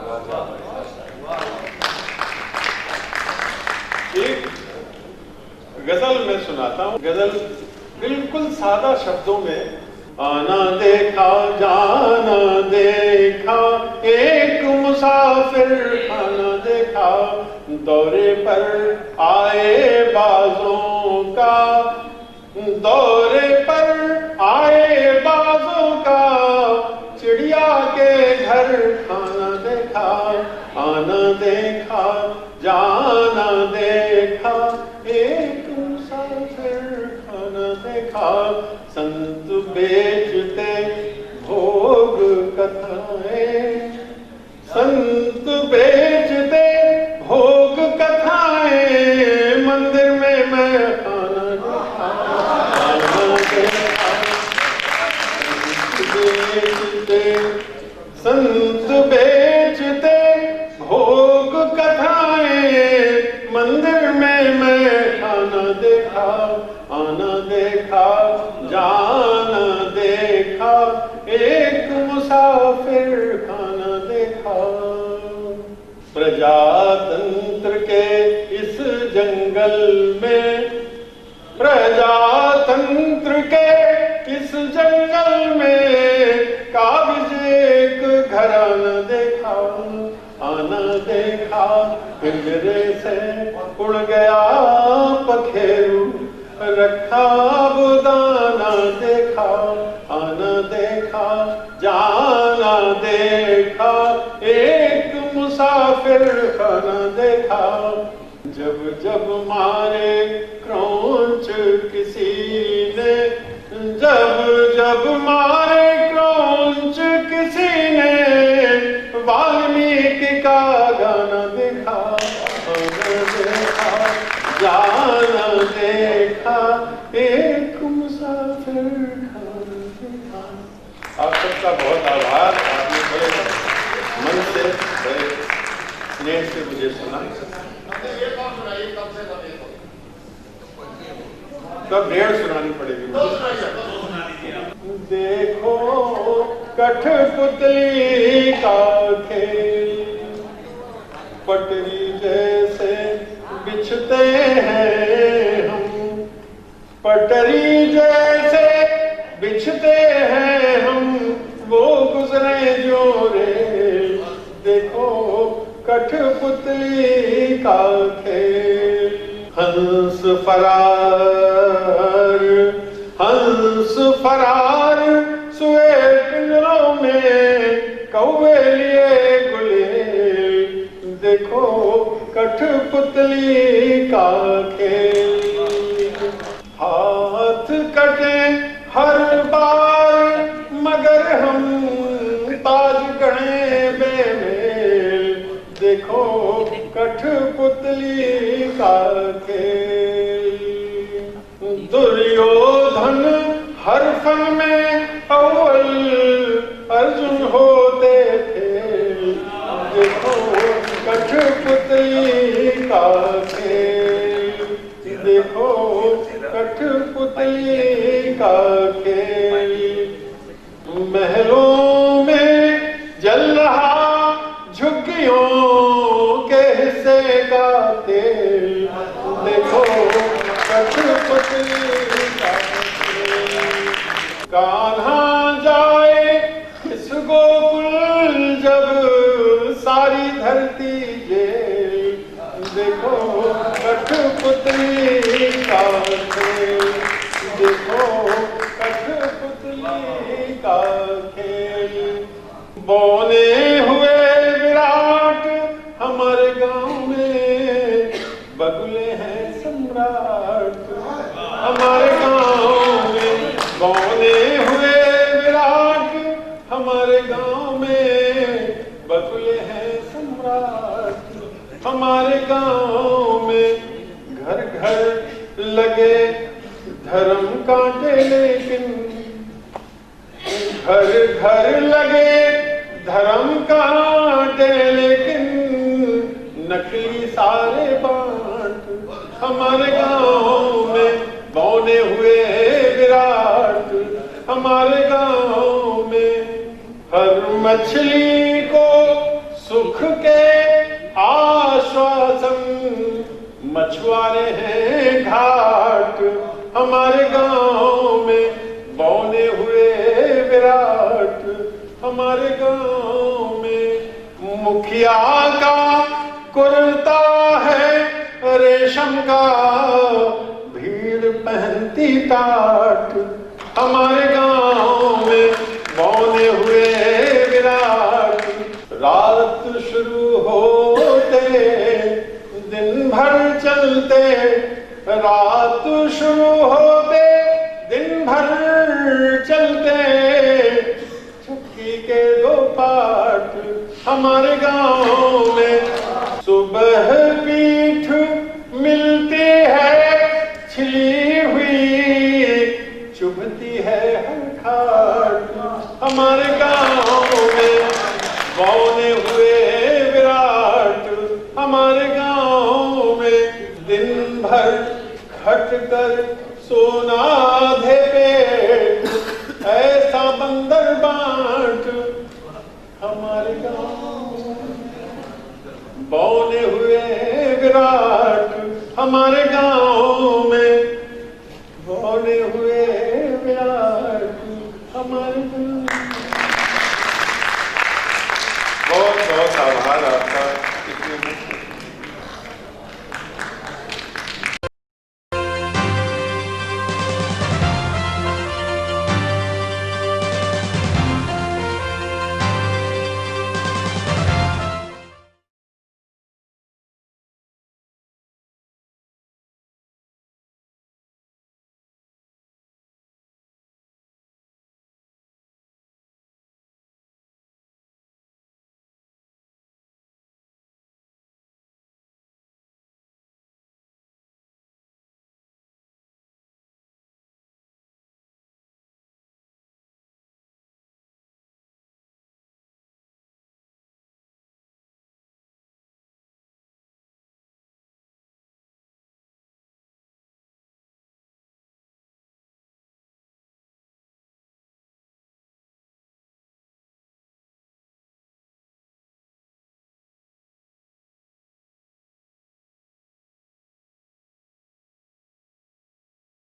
राजा एक गजल में सुनाता हूँ। गजल बिल्कुल सादा शब्दों में। आना देखा जाना देखा एक मुसाफिर, आना देखा दौरे पर आए बाजों का, दौरे पर आए बाजों का, चिड़िया के घर खाना देखा, आना देखा जाना देखा एक मुसाफिर, खाना देखा संत बेचते भोग कथाएं, संत बेचते भोग कथाएं, मंदिर में मैं खाना देखा, खाना देखा संत बेचते भोग कथाएं, मंदिर में मैं खाना देखा, आना देखा जाना देखा एक मुसाफिर, खाना देखा। प्रजातंत्र के इस जंगल में, प्रजातंत्र के इस जंगल में, काबिज एक घराना देखा, आना देखा पिंजरे से उड़ गया पखेरू, रखा बुदाना देखा, आना देखा जाना देखा एक मुसाफिर, खाना देखा। जब जब मारे क्रौंच किसी ने, जब जब मारे क्रौंच किसी ने, वाल्मीकि का गाना देखा, आना देखा जाना देखा एक मुसाफिर, खाना देखा। आप सबका बहुत आभार। आपने बड़े मन से बड़े स्नेह से मुझे सुना। तब डेढ़ सुनानी पड़ेगी मुझे। देखो कठपुतली का खेल, पटरी जैसे बिछते हैं हम, पटरी जैसे बिछते हैं हम, वो गुजरे जो रे, देखो कठपुतली का खेल। हंस फरार, हंस फरार, सोए पिंजरों में कौवे लिए गुलेल, देखो कठपुतली का खेल। हाथ कटे हर बार मगर हम ताज गढ़े बेमेल, देखो कठपुतली का खेल। दुर्योधन हर फन में अव्वल अर्जुन होते थे, देखो कठपुतली का खेल, देखो कठपुतली का खेल। महलों में जल रहा झुग्गियों के हिस्से का तेल, देखो कठपुतली का खेल। कान्हा जाए इस गोकुल जब सारी धरती जेल, देखो कठपुतली का खेल, देखो कठपुतली का खेल। बौने हुए विराट हमारे गांव में, बगुले हैं सम्राट हमारे गांव में, बौने हुए विराट हमारे गांव में, बगुले हैं सम्राट हमारे गांव में। घर घर लगे धर्म कांटे लेकिन, घर घर लगे धर्म कांटे लेकिन, नकली सारे बांट हमारे गांव में। बौने हुए विराट हमारे गांव मछली को सुख के आश्वासन, मछुआरे हैं घाट हमारे गांव में बौने हुए विराट, हमारे गांव में मुखिया का कुर्ता है रेशम का, भीड़ पहनती टाट, हमारे गांव में बौने हुए विराट। रात शुरू होते दिन भर चलते, रात शुरू होते दिन भर चलते, चुटकी के दो पाठ हमारे गांव में। सुबह पीठ मिलती है छिली हुई, चुभती है हर खाट हमारे गांव में बौने हुए विराट, हमारे गांव में। दिन भर खट कर सोना आधे पेट, ऐसा बंदर बांट हमारे गांव में बौने हुए विराट, हमारे गांव में।